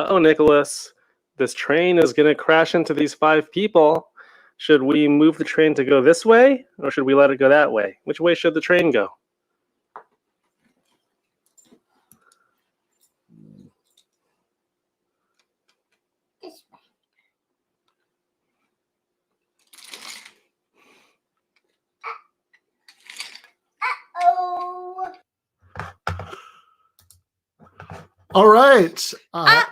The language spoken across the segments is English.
oh, Nicholas, this train is going to crash into these 5 people. Should we move the train to go this way, or should we let it go that way? Which way should the train go? All right. I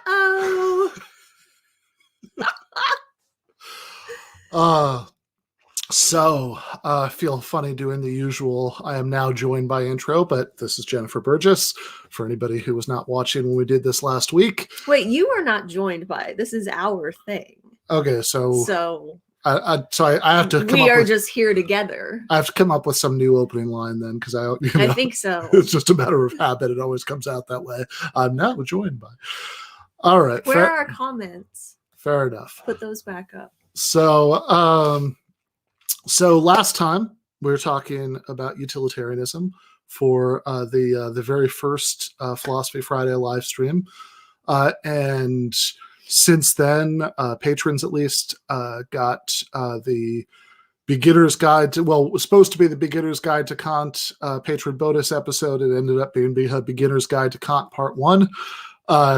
feel funny doing the usual. I am now joined by intro, but this is Jennifer Burgis. For anybody who was not watching when we did this last week. Wait, you are not joined by. This is our thing. Okay, so I have to. We are just here together. I have to come up with some new opening line then, because I think so. It's just a matter of habit. It always comes out that way. I'm now joined by. All right. Where are our comments? Fair enough. Put those back up. So last time we were talking about utilitarianism for the very first Philosophy Friday live stream, and since then, patrons at least got the Beginner's Guide to, well, it was supposed to be the Beginner's Guide to Kant patron bonus episode. It ended up being Beginner's Guide to Kant Part 1,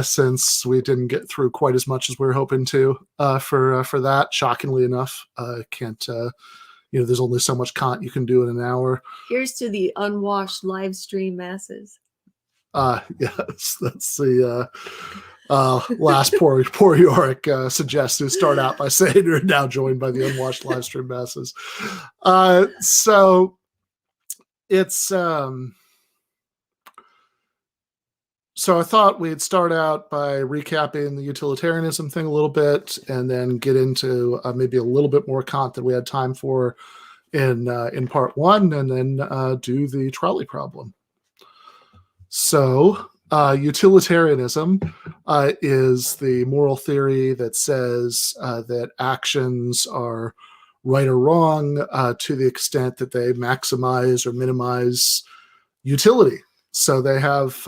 since we didn't get through quite as much as we were hoping to for that. Shockingly enough, there's only so much Kant you can do in an hour. Here's to the unwashed live stream masses. Yes, that's the last poor Yorick suggests to start out by saying you're now joined by the unwashed live stream masses. So it's so I thought we'd start out by recapping the utilitarianism thing a little bit, and then get into maybe a little bit more Kant than we had time for in part 1, and then do the trolley problem. So utilitarianism is the moral theory that says that actions are right or wrong to the extent that they maximize or minimize utility. So they have,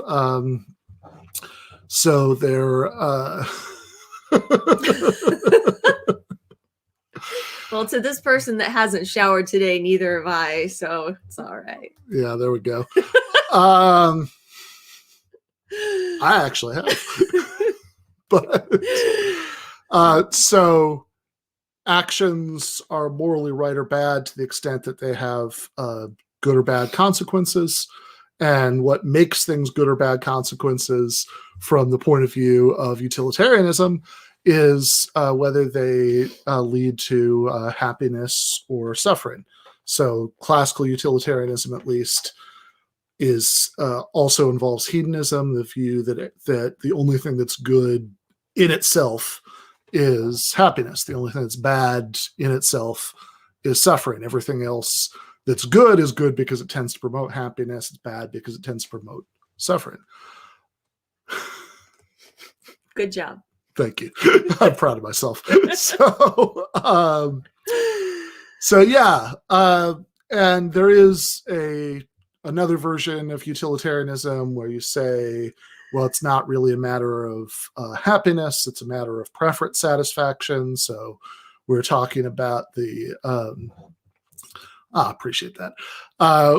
so they're, well, to this person that hasn't showered today, neither have I, so it's all right. Yeah, there we go. I actually have. But so actions are morally right or bad to the extent that they have good or bad consequences. And what makes things good or bad consequences from the point of view of utilitarianism is whether they lead to happiness or suffering. So classical utilitarianism, at least, is also involves hedonism, the view that the only thing that's good in itself is happiness. The only thing that's bad in itself is suffering. Everything else that's good is good because it tends to promote happiness. It's bad because it tends to promote suffering. Good job. Thank you. I'm proud of myself. And there is another version of utilitarianism where you say, well, it's not really a matter of happiness, it's a matter of preference satisfaction. So we're talking about the appreciate that.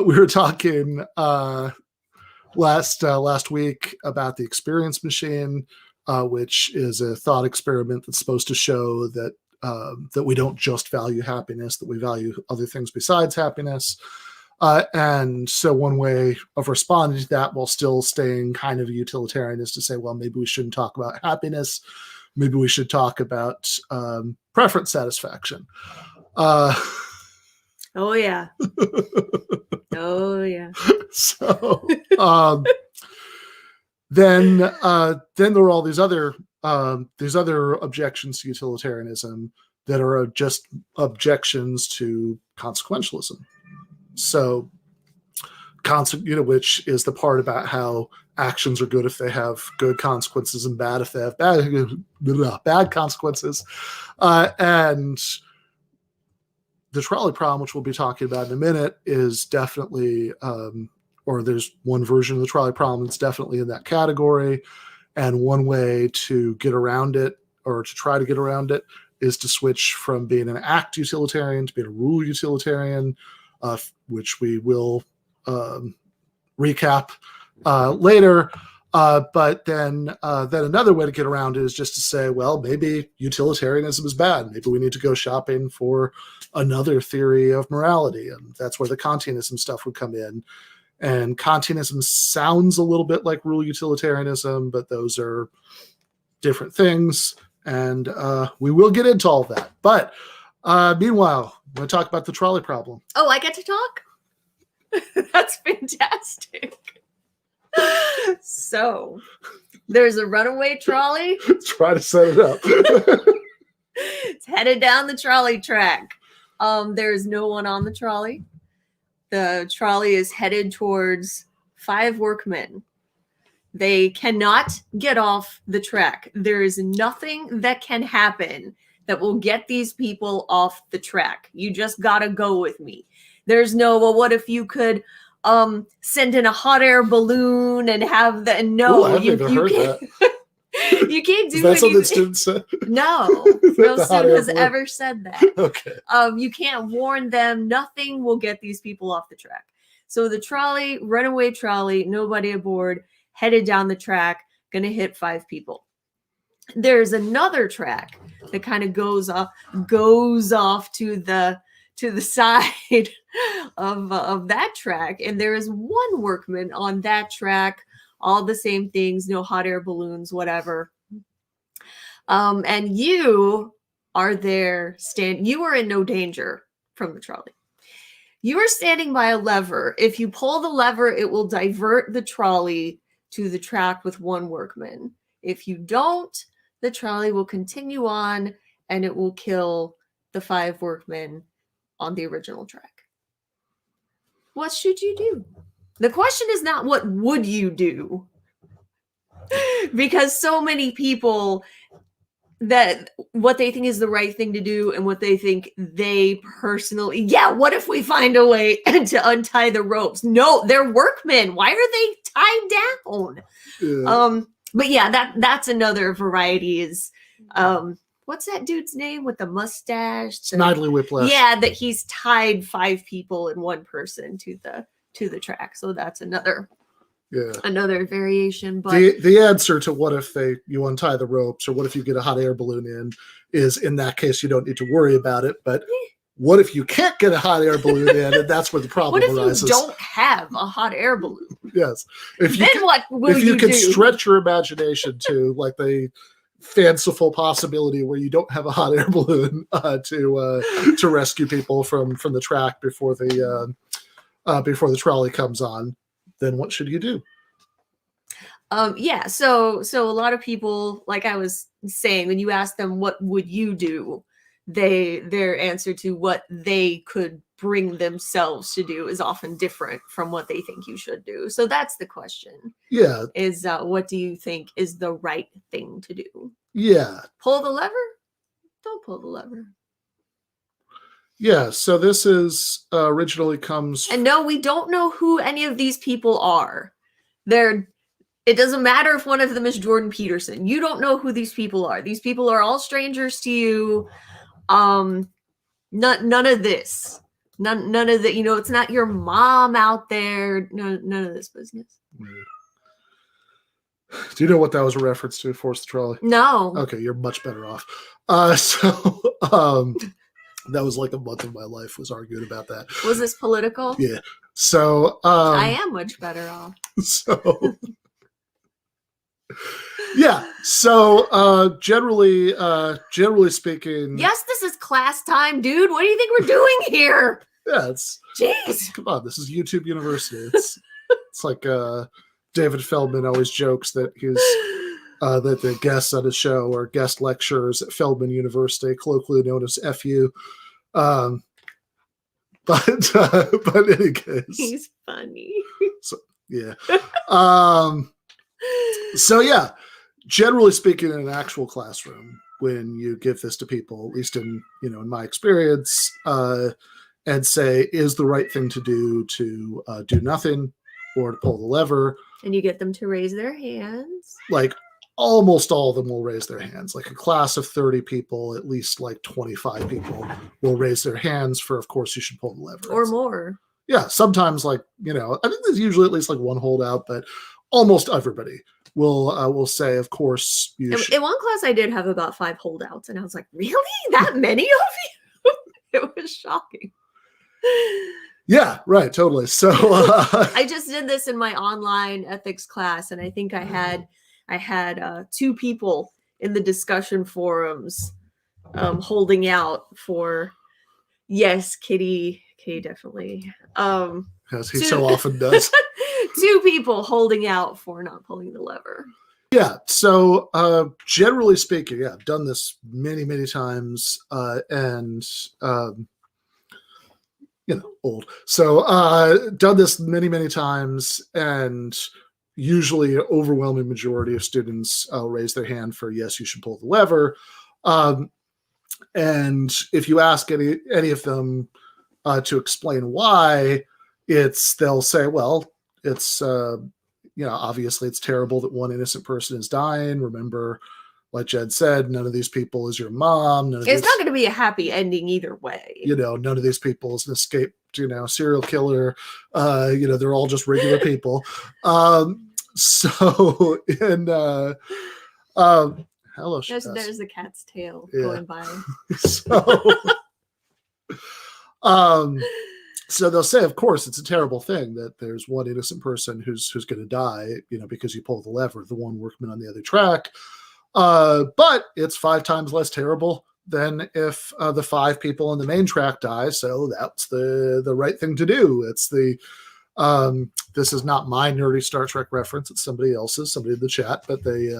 We were talking last week about the experience machine, which is a thought experiment that's supposed to show that we don't just value happiness, that we value other things besides happiness. And so one way of responding to that while still staying kind of a utilitarian is to say, well, maybe we shouldn't talk about happiness. Maybe we should talk about preference satisfaction. Oh, yeah. Oh, yeah. So then there are all these other objections to utilitarianism that are just objections to consequentialism. So, which is the part about how actions are good if they have good consequences and bad if they have bad consequences. And the trolley problem, which we'll be talking about in a minute, is definitely, or there's one version of the trolley problem that's definitely in that category. And one way to get around it, or to try to get around it, is to switch from being an act utilitarian to being a rule utilitarian, which we will recap later. But then another way to get around it is just to say, well, maybe utilitarianism is bad. Maybe we need to go shopping for another theory of morality. And that's where the Kantianism stuff would come in. And Kantianism sounds a little bit like rule utilitarianism, but those are different things. And we will get into all of that. But meanwhile, I'm going to talk about the trolley problem. Oh, I get to talk? That's fantastic. So, there's a runaway trolley. Try to set it up. It's headed down the trolley track. There's no one on the trolley. The trolley is headed towards 5 workmen. They cannot get off the track. There is nothing that can happen that will get these people off the track. You just gotta go with me. There's no, well, what if you could send in a hot air balloon and have the no? Ooh, I've never heard can't, that. You can't do Is that something anything. students said? No, Is that no the hot student air has balloon? ever said that. Okay. You can't warn them. Nothing will get these people off the track. So the trolley, runaway trolley, nobody aboard, headed down the track, gonna hit 5 people. There's another track that kind of goes off to the side of that track, and there is one workman on that track. All the same things, no hot air balloons, whatever. And you are there, you are in no danger from the trolley. You are standing by a lever. If you pull the lever, it will divert the trolley to the track with one workman. If you don't, the trolley will continue on and it will kill the 5 workmen on the original track. What should you do? The question is not what would you do? Because so many people, that what they think is the right thing to do and what they think they personally, yeah, what if we find a way to untie the ropes? No, they're workmen. Why are they tied down? Yeah. But yeah, that's another variety is what's that dude's name with the mustache? Snidely Whiplash. Yeah, that he's tied 5 people and 1 person to the track. So that's another variation. But the answer to what if you untie the ropes, or what if you get a hot air balloon in that case you don't need to worry about it. But what if you can't get a hot air balloon in, and that's where the problem arises? What if you don't have a hot air balloon? Yes. What will you can do? stretch your imagination to like the fanciful possibility where you don't have a hot air balloon to rescue people from the track before the trolley comes on, then what should you do? So a lot of people, like I was saying, when you ask them what would you do, their answer to what they could bring themselves to do is often different from what they think you should do. So that's the question. Yeah. Is what do you think is the right thing to do? Yeah. Pull the lever? Don't pull the lever. Yeah, so this is originally comes... And no, we don't know who any of these people are. It doesn't matter if one of them is Jordan Peterson. You don't know who these people are. These people are all strangers to you. None of this. None of that, it's not your mom out there. None of this business. Do you know what that was a reference to, Force the Trolley? No. Okay, you're much better off. That was like a month of my life was arguing about that. Was this political? Yeah. So I am much better off. So yeah. So generally speaking. Yes, this is class time, dude. What do you think we're doing here? Yeah, Jeez. Come on, this is YouTube University. It's like David Feldman always jokes that that the guests on his show are guest lecturers at Feldman University, colloquially known as FU. But in any case, he's funny. So, yeah. So yeah, generally speaking, in an actual classroom, when you give this to people, at least in my experience, and say, is the right thing to do do nothing or to pull the lever? And you get them to raise their hands. Like, almost all of them will raise their hands. Like a class of 30 people, at least like 25 people will raise their hands for, of course, you should pull the lever. Or more. Yeah, sometimes like, I think there's usually at least like one holdout, but almost everybody will say, of course, you should. In one class, I did have about 5 holdouts, and I was like, really? That many of you? It was shocking. Yeah, right, totally. So I just did this in my online ethics class, and I think I had 2 people in the discussion forums holding out for, yes, Kitty definitely. as he so often does. 2 people holding out for not pulling the lever. Yeah. So generally speaking, yeah, I've done this many, many times, and old. So done this many, many times, and usually an overwhelming majority of students raise their hand for yes, you should pull the lever. And if you ask any of them to explain why, they'll say, well, it's obviously it's terrible that one innocent person is dying. Remember, like Jed said, none of these people is your mom. It's not going to be a happy ending either way. None of these people is an escaped, serial killer. They're all just regular people. So in hello, there's the cat's tail Yeah. going by. So they'll say, of course, it's a terrible thing that there's one innocent person who's going to die, because you pull the lever, the one workman on the other track. But it's 5 times less terrible than if the 5 people on the main track die. So that's the right thing to do. It's this is not my nerdy Star Trek reference. It's somebody else's, somebody in the chat, but they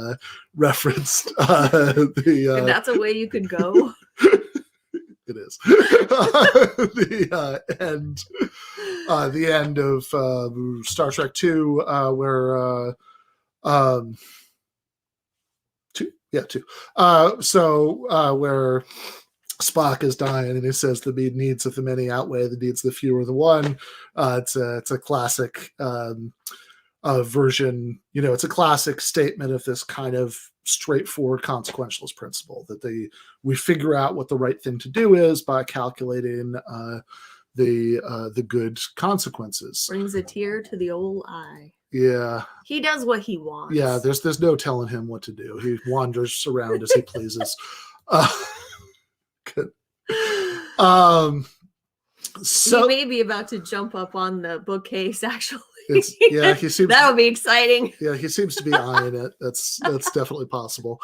referenced the. And that's a way you could go. It is the end of Star Trek 2, where 2, yeah, 2. Where Spock is dying, and he says the needs of the many outweigh the needs of the few or the one. It's a classic version. It's a classic statement of this kind of straightforward consequentialist principle that we figure out what the right thing to do is by calculating the good consequences. Brings a tear to the old eye. Yeah, he does what he wants. Yeah, there's no telling him what to do. He wanders around as he pleases. Good. So he may be about to jump up on the bookcase. Actually, he seems that would be exciting. Yeah, he seems to be eyeing it. That's definitely possible.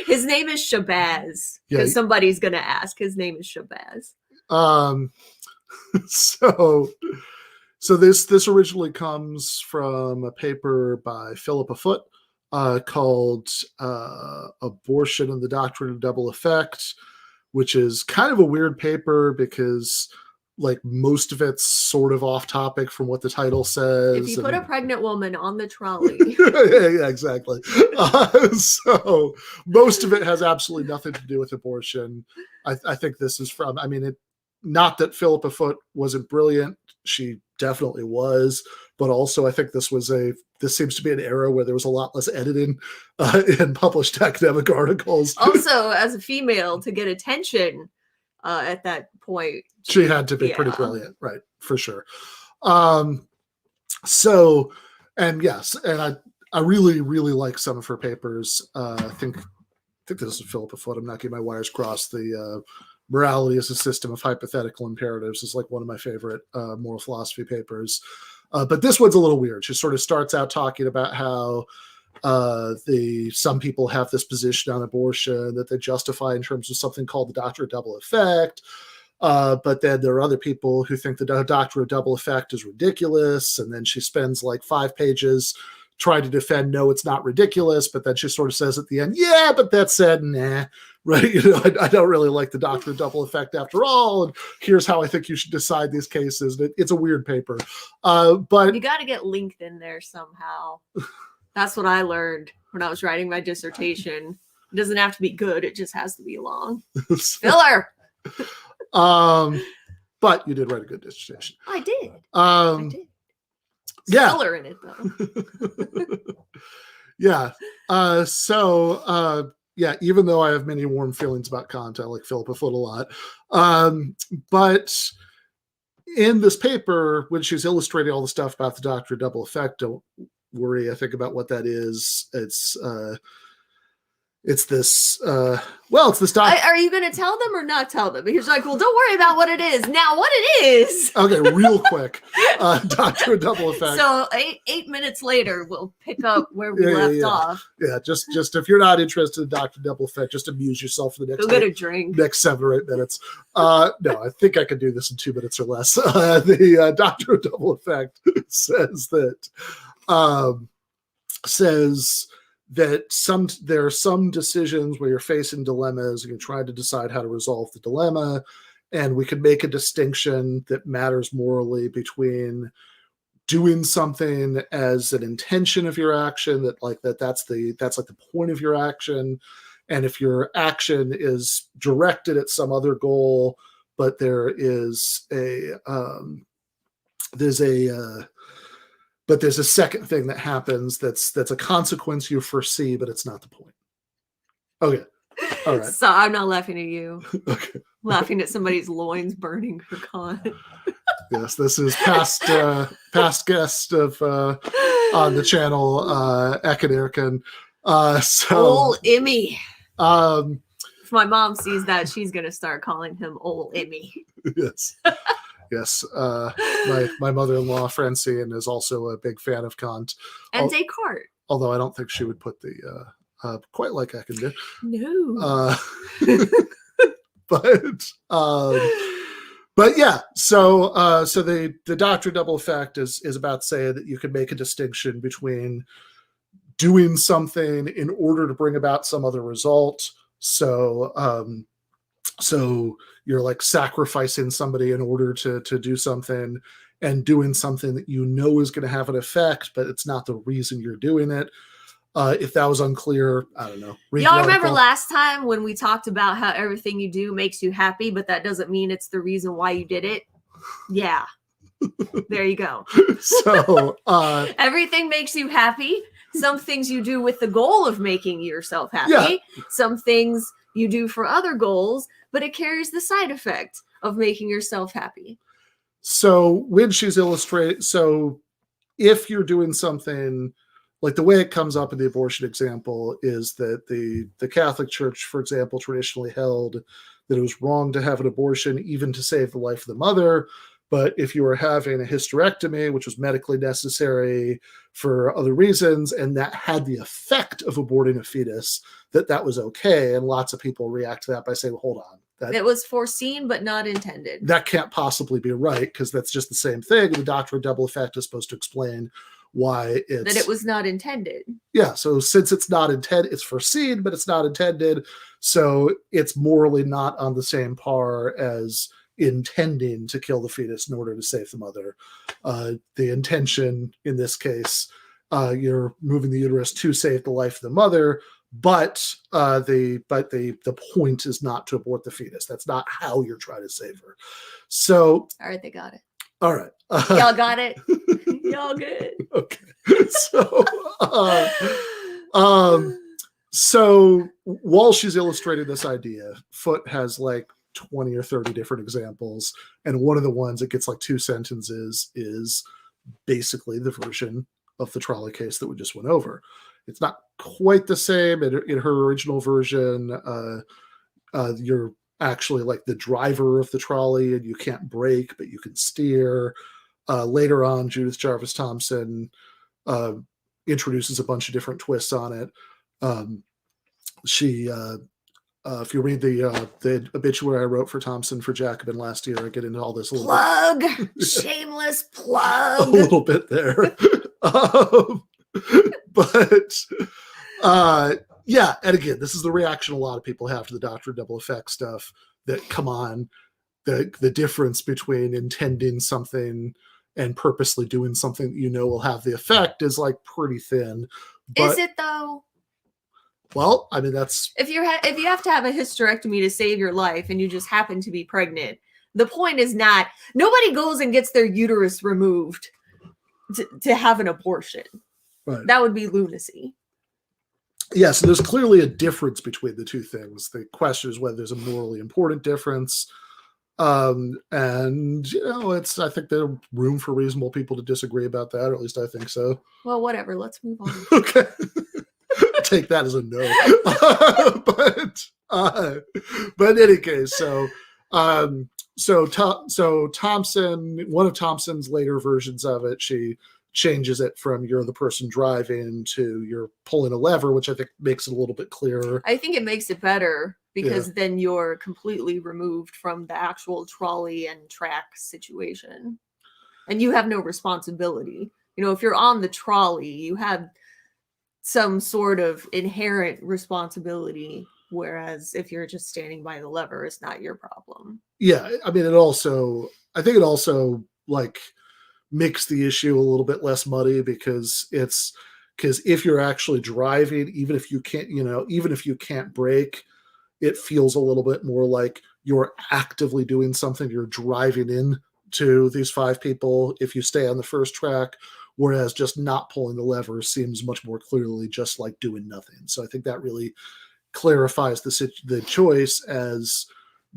His name is Shabazz, because somebody's gonna ask. His name is Shabazz. So this originally comes from a paper by Philippa Foote called "Abortion and the Doctrine of Double Effect," which is kind of a weird paper because like most of it's sort of off topic from what the title says. If you put a pregnant woman on the trolley. Yeah, exactly. So most of it has absolutely nothing to do with abortion. I think this is from, not that Philippa Foote wasn't brilliant. She definitely was. But also I think this seems to be an era where there was a lot less editing in published academic articles. Also, as a female, to get attention at that point, she had to be pretty brilliant, right? For sure. And I really, really like some of her papers. I think this is Philippa Foote. I'm not getting my wires crossed. The Morality as a System of Hypothetical Imperatives is like one of my favorite moral philosophy papers. But this one's a little weird. She sort of starts out talking about how some people have this position on abortion that they justify in terms of something called the doctrine of double effect. But then there are other people who think the doctrine of double effect is ridiculous. And then she spends like 5 pages trying to defend, no, it's not ridiculous. But then she sort of says at the end, yeah, but that said, nah, right? I don't really like the doctrine of double effect after all. And here's how I think you should decide these cases. It's a weird paper. But you got to get linked in there somehow. That's what I learned when I was writing my dissertation. It doesn't have to be good. It just has to be long. Filler. But you did write a good dissertation. I did. Yeah. Filler in it though. Yeah. Yeah, even though I have many warm feelings about Kant, I like Philippa Foot a lot. But in this paper, when she's illustrating all the stuff about the doctrine of double effect, don't worry, I think, about what that is. It's this it's this doc. Are you going to tell them or not tell them? Because you're like, well, don't worry about what it is. Now, what it is. Okay, real quick. Doctrine of double effect. So 8 minutes later, we'll pick up where we left off. Yeah, just if you're not interested in doctrine of double effect, just amuse yourself for the next Go get a drink. Next 7 or 8 minutes. No, I think I can do this in 2 minutes or less. The doctrine of double effect says that there are some decisions where you're facing dilemmas and you're trying to decide how to resolve the dilemma, and we can make a distinction that matters morally between doing something as an intention of your action, that's the point of your action, and if your action is directed at some other goal, but there's a second thing that happens that's a consequence you foresee, but it's not the point. Okay. All right. So I'm not laughing at you. Okay. Laughing at somebody's loins burning for Kant. Yes, this is past guest of on the channel, Ekin Old Emmy. If my mom sees that, she's gonna start calling him Old Emmy. Yes. Yes, my mother-in-law Francine is also a big fan of Kant, and Descartes. Although I don't think she would put the quite like I can do. No. But yeah. So the doctrine of double effect is about saying that you can make a distinction between doing something in order to bring about some other result. So you're like sacrificing somebody in order to do something, and doing something that you know is going to have an effect, but it's not the reason you're doing it. If that was unclear, I don't know. Y'all remember last time when we talked about how everything you do makes you happy, but that doesn't mean it's the reason why you did it? Yeah. There you go. So everything makes you happy. Some things you do with the goal of making yourself happy. Yeah. Some things you do for other goals, but it carries the side effect of making yourself happy. So when she's illustrating, so if you're doing something, like the way it comes up in the abortion example is that the Catholic Church, for example, traditionally held that it was wrong to have an abortion even to save the life of the mother. But if you were having a hysterectomy, which was medically necessary for other reasons, and that had the effect of aborting a fetus, that was okay. And lots of people react to that by saying, well, hold on. It was foreseen but not intended. That can't possibly be right, because that's just the same thing. The doctrine of double effect is supposed to explain why it was not intended. Yeah, so since it's not intended, it's foreseen, but it's not intended. So it's morally not on the same par as intending to kill the fetus in order to save the mother. The intention in this case, you're moving the uterus to save the life of the mother, but the point is not to abort the fetus. That's not how you're trying to save her. So all right, they got it. All right, y'all got it. Y'all good. Okay. So while she's illustrating this idea, Foote has like 20 or 30 different examples, and one of the ones that gets like 2 sentences is basically the version of the trolley case that we just went over. It's not quite the same. In her original version, you're actually like the driver of the trolley, and you can't brake, but you can steer. Later on, Judith Jarvis Thomson introduces a bunch of different twists on it. If you read the obituary I wrote for Thompson for Jacobin last year, I get into all this a little plug, shameless plug, a little bit there. Yeah, and again, this is the reaction a lot of people have to the doctrine of double effect stuff. That come on, the difference between intending something and purposely doing something that you know will have the effect is like pretty thin. But, is it though? Well, I mean, that's if you have to have a hysterectomy to save your life and you just happen to be pregnant, the point is not, nobody goes and gets their uterus removed to have an abortion. Right. That would be lunacy. yeah, so there's clearly a difference between the two things. The question is whether there's a morally important difference. And I think there's room for reasonable people to disagree about that, or at least I think so. Well, whatever. Let's move on. Okay. Take that as a no. But in any case, so Thompson, one of Thompson's later versions of it, she changes it from you're the person driving to you're pulling a lever, which I think makes it a little bit clearer. I think it makes it better because then you're completely removed from the actual trolley and track situation. And you have no responsibility. If you're on the trolley, you have some sort of inherent responsibility. Whereas if you're just standing by the lever, it's not your problem. Yeah. I mean, I think it also like makes the issue a little bit less muddy because if you're actually driving, even if you can't brake, it feels a little bit more like you're actively doing something. You're driving in to these 5 people if you stay on the first track, whereas just not pulling the lever seems much more clearly just like doing nothing. So I think that really clarifies the choice as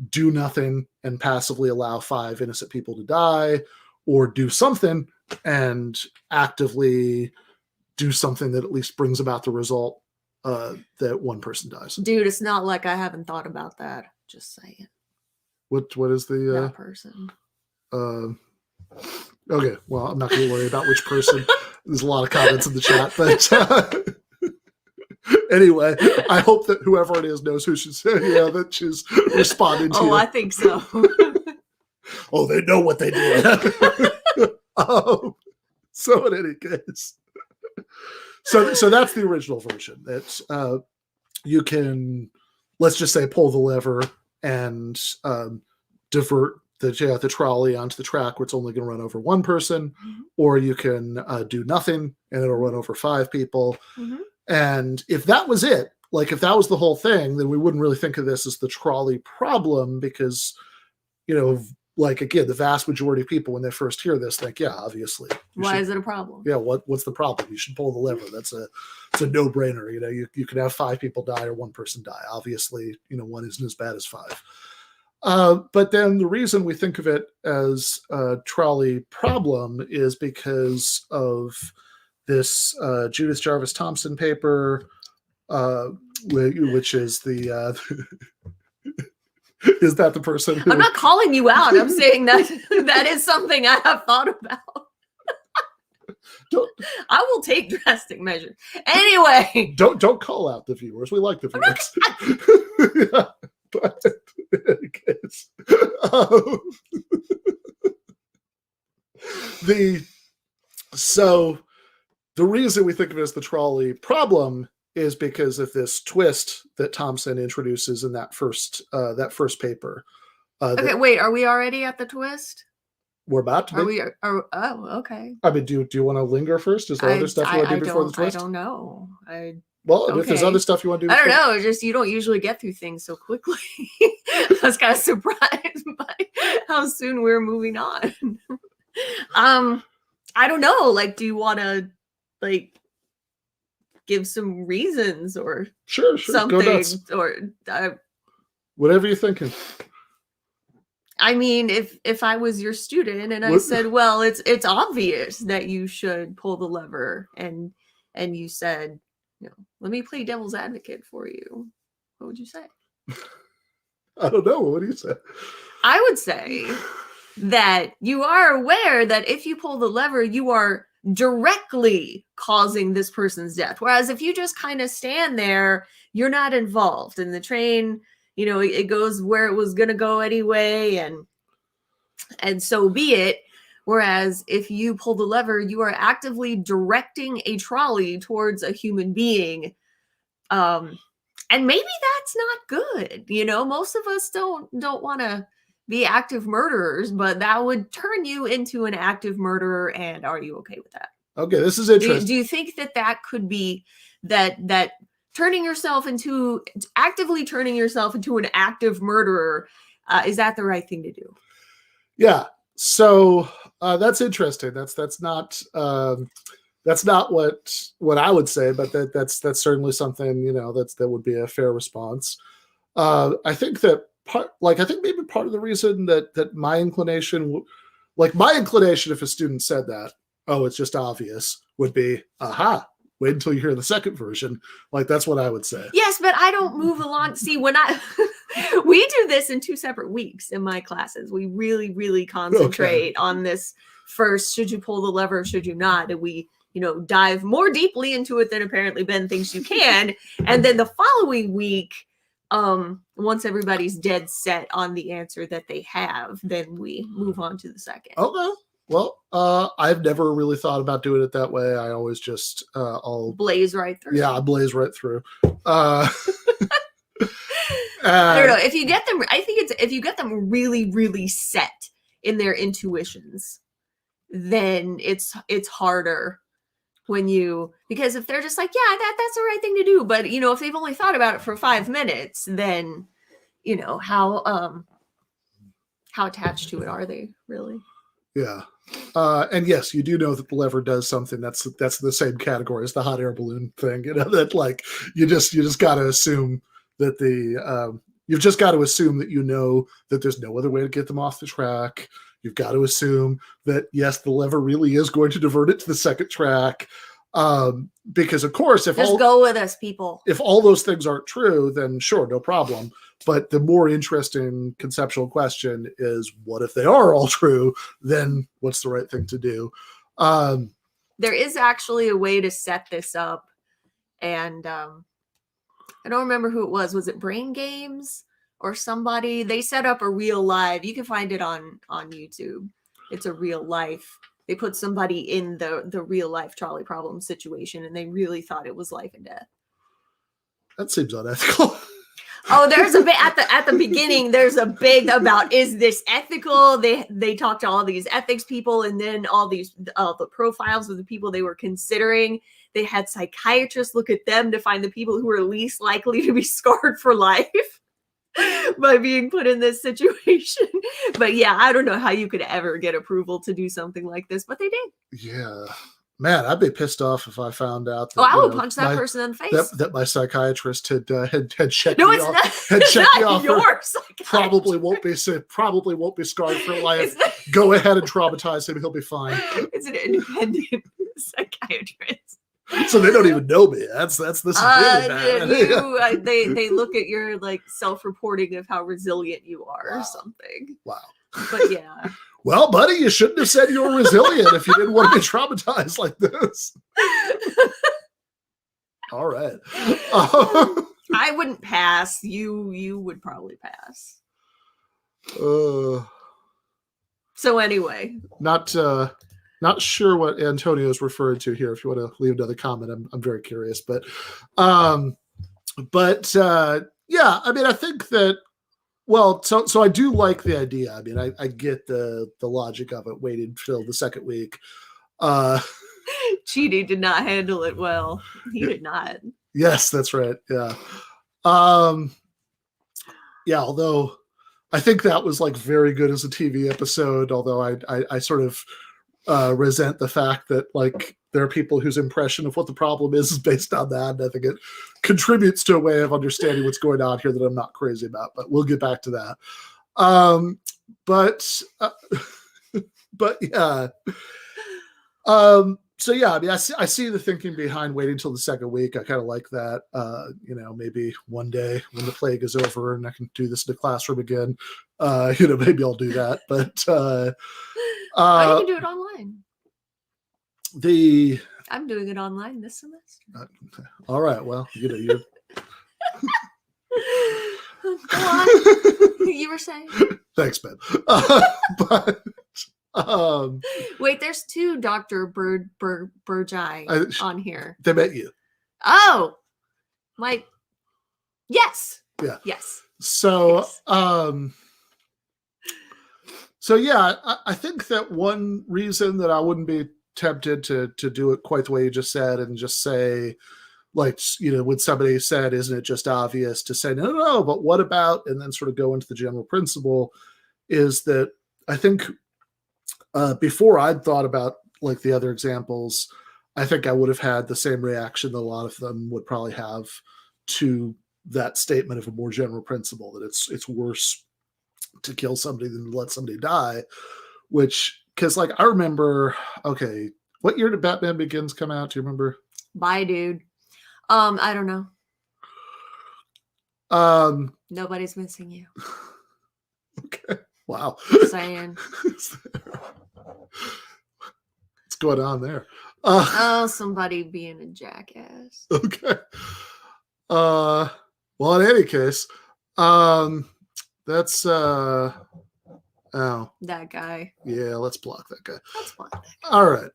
do nothing and passively allow 5 innocent people to die, or do something and actively do something that at least brings about the result that one person dies. Dude, it's not like I haven't thought about that. Just saying. What is the that person? Okay, well, I'm not going to worry about which person. There's a lot of comments in the chat, but anyway, I hope that whoever it is knows who she's that she's responding to. Oh, I think so. Oh, they know what they did. So in any case, so that's the original version. It's you can, let's just say, pull the lever and divert the trolley onto the track where it's only going to run over one person, or you can do nothing and it'll run over 5 people. And if that was it, like if that was the whole thing, then we wouldn't really think of this as the trolley problem because, like again, the vast majority of people when they first hear this think, yeah, obviously. Why is it a problem? Yeah, what's the problem? You should pull the lever. It's a no-brainer. You can have 5 people die or 1 person die. Obviously, one isn't as bad as 5. But then the reason we think of it as a trolley problem is because of this Judith Jarvis Thompson paper, which is the is that the person who... I'm not calling you out. I'm saying that that is something I have thought about. I will take drastic measures. Anyway. Don't call out the viewers. We like the viewers. Yeah, but in any case, the reason we think of it as the trolley problem is because of this twist that Thompson introduces in that first paper. Okay, wait. Are we already at the twist? We're about to be. Oh, okay. I mean, do you want to linger first? Is there other stuff you want to do before the twist? I don't know. If there's other stuff you want to do, I don't know. It's just you don't usually get through things so quickly. I was kind of surprised by how soon we're moving on. I don't know. Like, do you want to give some reasons or sure something or whatever you're thinking? I mean, if I was your student and I said, well, it's obvious that you should pull the lever, and you said, let me play devil's advocate for you, what would you say? I don't know. What do you say? I would say that you are aware that if you pull the lever, you are directly causing this person's death. Whereas if you just kind of stand there, you're not involved in the train. It goes where it was going to go anyway, and so be it. Whereas if you pull the lever, you are actively directing a trolley towards a human being. And maybe that's not good. Most of us don't want to be active murderers, but that would turn you into an active murderer. And are you okay with that? Okay, this is interesting. Do you think that could be that actively turning yourself into an active murderer, is that the right thing to do? Yeah. So that's interesting. That's not That's not what I would say, but that's certainly something, that would be a fair response. I think that I think maybe part of the reason that my inclination, if a student said that, oh, it's just obvious, would be, aha, wait until you hear the second version. Like, that's what I would say. Yes, but I don't move along. See, when we do this in 2 separate weeks in my classes. We really, really concentrate on this first. Should you pull the lever? Should you not? And we, dive more deeply into it than apparently Ben thinks you can. And then the following week, once everybody's dead set on the answer that they have, then we move on to the second. Okay. Well, I've never really thought about doing it that way. I always just I'll blaze right through. Yeah, I blaze right through. I don't know. If you get them, I think if you get them really, really set in their intuitions, then it's harder because if they're just like, yeah, that's the right thing to do, but if they've only thought about it for 5 minutes, then how attached to it are they really? Yeah. And yes, you do know that the lever does something that's the same category as the hot air balloon thing. That like you just got to assume that you've just got to assume that that there's no other way to get them off the track. You've got to assume that yes, the lever really is going to divert it to the second track. Because of course, go with us, people. If all those things aren't true, then sure, no problem. But the more interesting conceptual question is, what if they are all true? Then what's the right thing to do? There is actually a way to set this up. And I don't remember who it was. Was it Brain Games or somebody? They set up a real live. You can find it on YouTube. It's a real life. They put somebody in the real life trolley problem situation, and they really thought it was life and death. That seems unethical. Oh, there's a bit at the beginning. There's a big about, is this ethical? They talked to all these ethics people, and then all these the profiles of the people they were considering. They had psychiatrists look at them to find the people who were least likely to be scarred for life by being put in this situation. But yeah, I don't know how you could ever get approval to do something like this, but they did. Yeah. Man, I'd be pissed off if I found out that, I would punch that person in the face. That my psychiatrist had checked no, me it's off. Not, had it's checked not me off. Your probably won't be scarred for life. Go ahead and traumatize him; he'll be fine. It's an independent psychiatrist. So they don't even know me. This is really bad. They look at your self-reporting of how resilient you are or something. Wow. But yeah. Well, buddy, you shouldn't have said you were resilient if you didn't want to be traumatized like this. All right. I wouldn't pass. You would probably pass. So anyway. Not sure what Antonio's referring to here. If you want to leave another comment, I'm very curious. But yeah, I mean, I think that. Well, so I do like the idea. I mean, I get the logic of it. Waiting until the second week. Chidi did not handle it well. He did not. Yes, that's right. Yeah. Yeah. Although I think that was very good as a TV episode. Although I sort of resent the fact that there are people whose impression of what the problem is based on that. And I think it contributes to a way of understanding what's going on here that I'm not crazy about, but we'll get back to that. But yeah. So yeah, I mean, I see the thinking behind waiting till the second week. I kind of like that. Maybe one day when the plague is over and I can do this in the classroom again, maybe I'll do that. But you can do it online. I'm doing it online this semester. All right. Well, you're. Go on. You were saying. Thanks, Ben. But wait, there's 2 Dr. Burgi on here. They met you. Oh, yes. Yeah. Yes. So, yes. So yeah, I think that one reason that I wouldn't be tempted to do it quite the way you just said and just say, when somebody said, isn't it just obvious, to say, no, but what about, and then sort of go into the general principle, is that I think before I'd thought about the other examples, I think I would have had the same reaction that a lot of them would probably have to that statement of a more general principle, that it's worse to kill somebody than to let somebody die. Which, because like I remember, okay, what year did Batman Begins come out? Do you remember? Bye, dude. I don't know. Nobody's missing you. Okay. Wow. Just saying. What's going on there? Somebody being a jackass. Okay. Well, in any case, that's oh That guy. yeah, let's block that guy. That's fine. All right.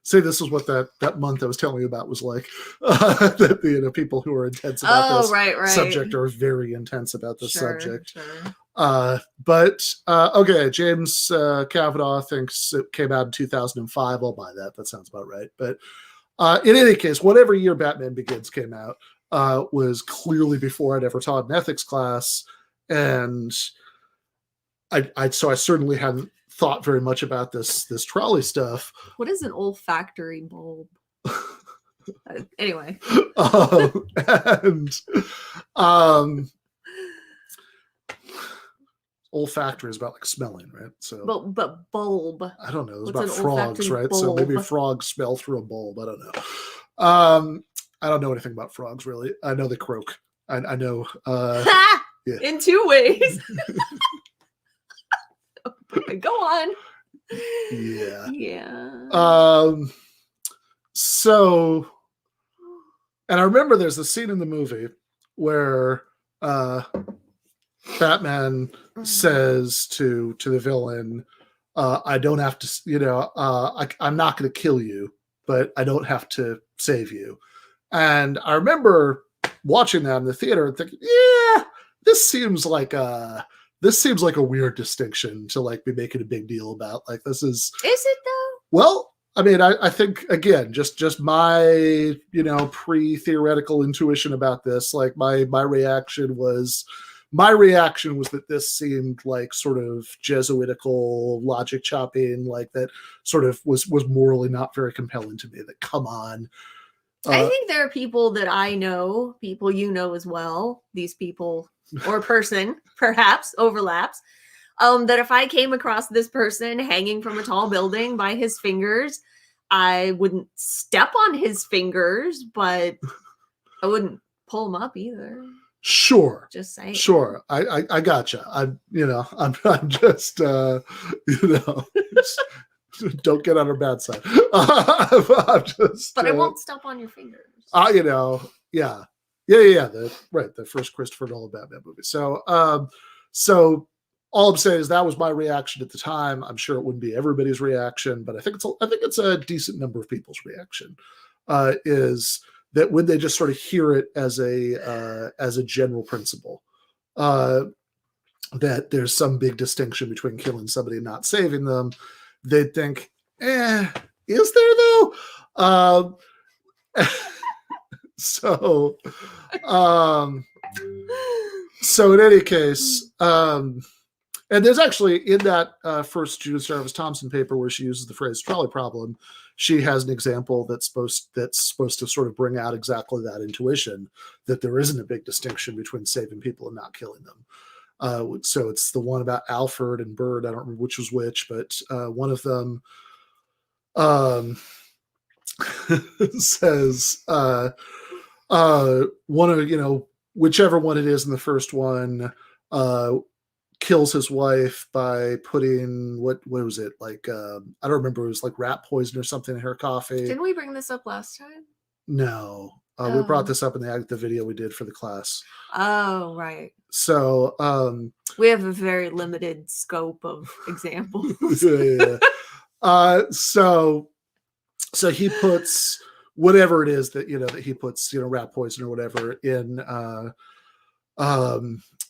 See, this is what that month I was telling you about was like. That the people who are intense about this right. subject are very intense about this subject. Sure. But okay, James Kavanaugh thinks it came out in 2005. I'll buy that. That sounds about right. But in any case, whatever year Batman Begins came out was clearly before I'd ever taught an ethics class, and I certainly hadn't thought very much about this trolley stuff. What is an olfactory bulb? Anyway. Olfactory is about like smelling, right? So, but bulb. I don't know. It's What's about an frogs, right? olfactory So maybe bulb? frogs smell through a bulb. I don't know. I don't know anything about frogs really. I know they croak. I know. Yeah. In two ways. Go on. Yeah. Yeah. So, and I remember there's a scene in the movie where Batman says to the villain, I don't have to, I'm not going to kill you, but I don't have to save you. And I remember watching that in the theater and thinking, yeah, this seems like a weird distinction to like be making a big deal about. Like, this is it though? Well, I mean, I think again, just my pre-theoretical intuition about this, like my reaction was that this seemed like sort of Jesuitical logic chopping, like that sort of was morally not very compelling to me. That come on. I think there are people that I know, people you know as well, these people or person perhaps overlaps, that if I came across this person hanging from a tall building by his fingers, I wouldn't step on his fingers, but I wouldn't pull him up either. Sure. Just saying. Sure. I gotcha. I'm just, don't get on her bad side. I'm just, but I won't step on your fingers. Yeah. The first Christopher Nolan Batman movie. So all I'm saying is that was my reaction at the time. I'm sure it wouldn't be everybody's reaction, but I think it's a decent number of people's reaction. Is that when they just sort of hear it as a general principle, that there's some big distinction between killing somebody and not saving them, they'd think, is there though? So in any case, and there's actually in that first Judith Jarvis Thompson paper where she uses the phrase trolley problem, she has an example that's supposed to sort of bring out exactly that intuition, that there isn't a big distinction between saving people and not killing them. So it's the one about Alfred and Bird. I don't remember which was which, but one of them says one of whichever one it is in the first one kills his wife by putting what was it, like I don't remember, it was like rat poison or something in her coffee. Didn't we bring this up last time? No, we brought this up in the video we did for the class. Oh, right. So we have a very limited scope of examples. Yeah. So he puts whatever it is that that he puts, rat poison or whatever in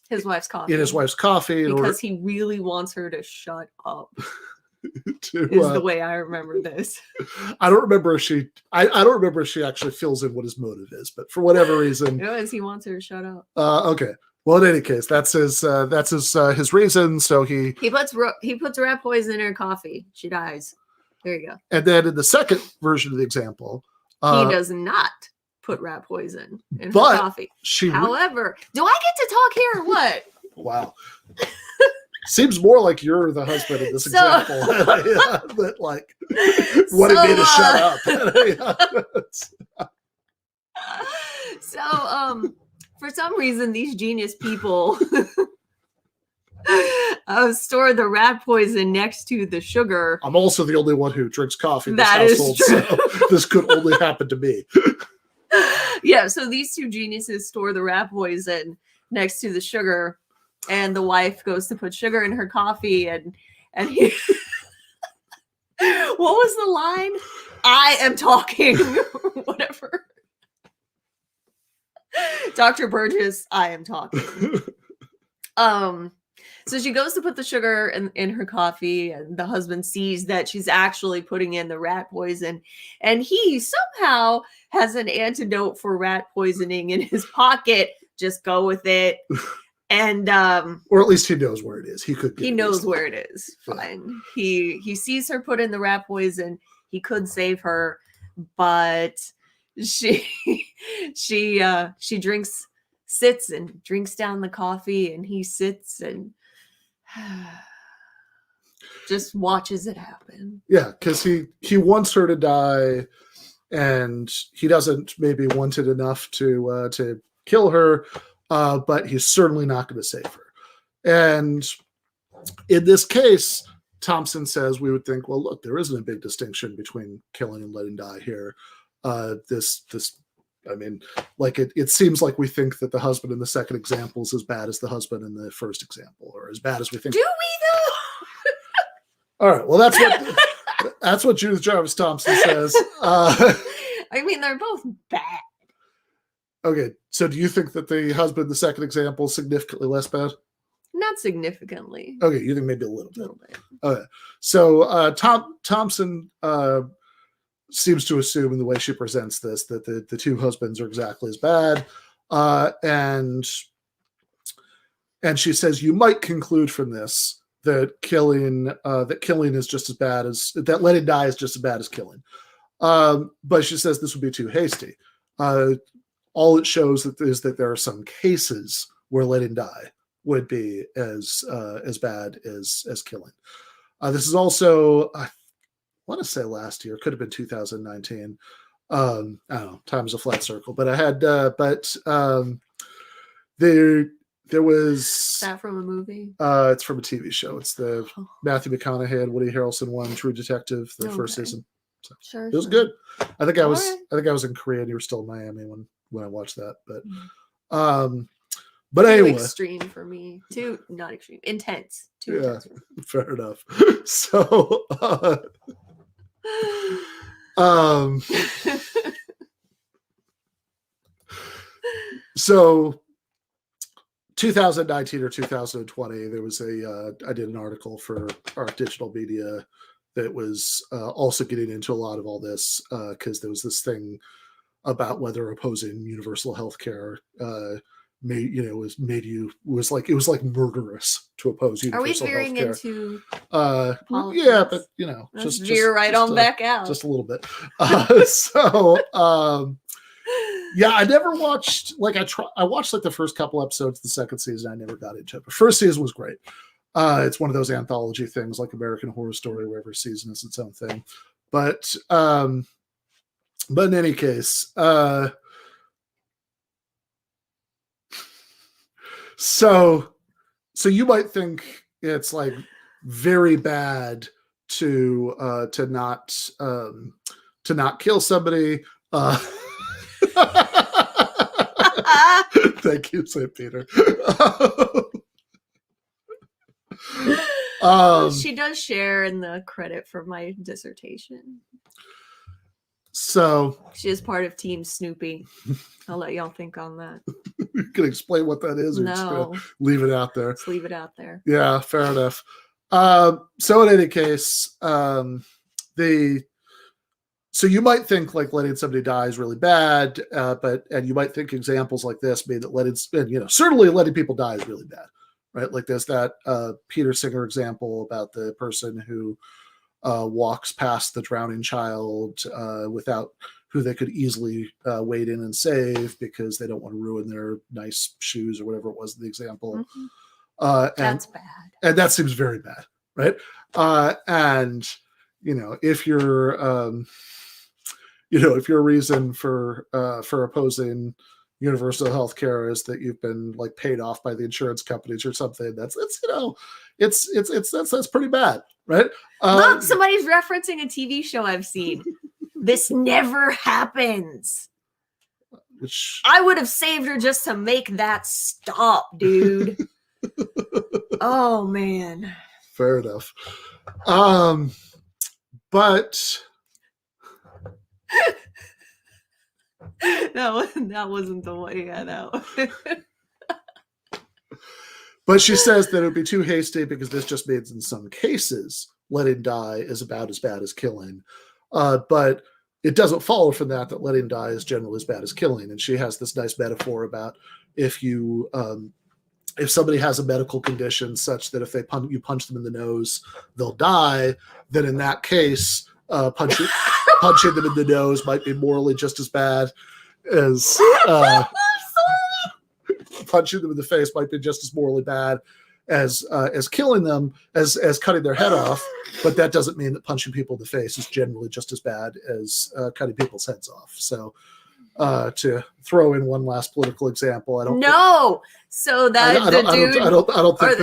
his wife's coffee. In his wife's coffee, because he really wants her to shut up. Is the way I remember this. I don't remember if she actually fills in what his motive is, but for whatever reason, he wants her to shut up. Okay. Well, in any case, that's his reason. So he puts rat poison in her coffee. She dies. There you go. And then in the second version of the example, He does not put rat poison in her but coffee. she However, do I get to talk here or what? wow. Seems more like you're the husband in this So- example. That like wanted me to shut up. So, for some reason, these genius people store the rat poison next to the sugar. I'm also the only one who drinks coffee in this That is household, true. so this could only happen to me. Yeah, so these two geniuses store the rat poison next to the sugar, and the wife goes to put sugar in her coffee, and he. What was the line? I am talking. Whatever. Dr. Burgis, I am talking. So she goes to put the sugar in her coffee, and the husband sees that she's actually putting in the rat poison, and he somehow has an antidote for rat poisoning in his pocket. Just go with it. And Or at least he knows where it is. He could. he knows where it is. Fine. He sees her put in the rat poison. He could save her, but she sits and drinks down the coffee, and he sits and just watches it happen. Yeah, because he wants her to die, and he doesn't maybe want it enough to kill her, but he's certainly not going to save her. And in this case, Thompson says we would think, well, look, there isn't a big distinction between killing and letting die here. I mean, like it seems like we think that the husband in the second example is as bad as the husband in the first example, or as bad as we think. Do we All right, well, that's what Judith Jarvis Thompson says. though? I mean, they're both bad. Okay, so do you think that the husband in the second example is significantly less bad? Not significantly. Okay, you think maybe a little A bit. little bit. Okay, so Thompson seems to assume in the way she presents this that the two husbands are exactly as bad, and she says you might conclude from this that killing is just as bad as that letting die is just as bad as killing, but she says this would be too hasty. All it shows is that there are some cases where letting die would be as bad as killing. This is also, I want to say last year, could have been 2019. I don't know, time is a flat circle, but I had, there was. Is that from a movie? It's from a TV show. It's the Matthew McConaughey and Woody Harrelson one, True Detective, the first season. So Sure. it was good. I think I All was in Korea and you were still in Miami when I watched that. But Too anyway, extreme for me. Too not extreme. Intense. Too Yeah. intense. fair enough. So so 2019 or 2020, there was I did an article for our digital media that was also getting into a lot of all this because there was this thing about whether opposing universal health care was like murderous to oppose Are we universal veering healthcare. into Yeah, but let's veer right on back out? just a little bit. Yeah, I never watched I watched like the first couple episodes of the second season. I never got into it. But first season was great. It's one of those anthology things like American Horror Story, where every season is its own thing. But in any case, so you might think it's like very bad to not kill somebody. Thank you, St. Peter. She does share in the credit for my dissertation. So She is part of Team Snoopy. I'll let y'all think on that. you can explain what that is, or just No, leave it out there. let's leave it out there. Yeah, fair enough. So in any case, so you might think like letting somebody die is really bad, and you might think examples like this mean that certainly letting people die is really bad, right? Like there's that Peter Singer example about the person who walks past the drowning child without who they could easily wade in and save because they don't want to ruin their nice shoes or whatever it was in the example. That's bad. And that seems very bad, right? And if your if your reason for opposing universal health care is that you've been like paid off by the insurance companies or something, that's pretty bad, right? Look, somebody's referencing a TV show I've seen. This never happens. Which I would have saved her just to make that stop, dude. Oh man. Fair enough. But that wasn't the way. Yeah, no. But she says that it would be too hasty because this just means in some cases letting die is about as bad as killing. But it doesn't follow from that letting die is generally as bad as killing. And she has this nice metaphor about if somebody has a medical condition such that if you punch them in the nose, they'll die, then in that case, punching them in the nose might be morally just as bad as punching them in the face might be just as morally bad as killing them, as cutting their head off. But that doesn't mean that punching people in the face is generally just as bad as cutting people's heads off. So to throw in one last political example, I don't know. So that I don't think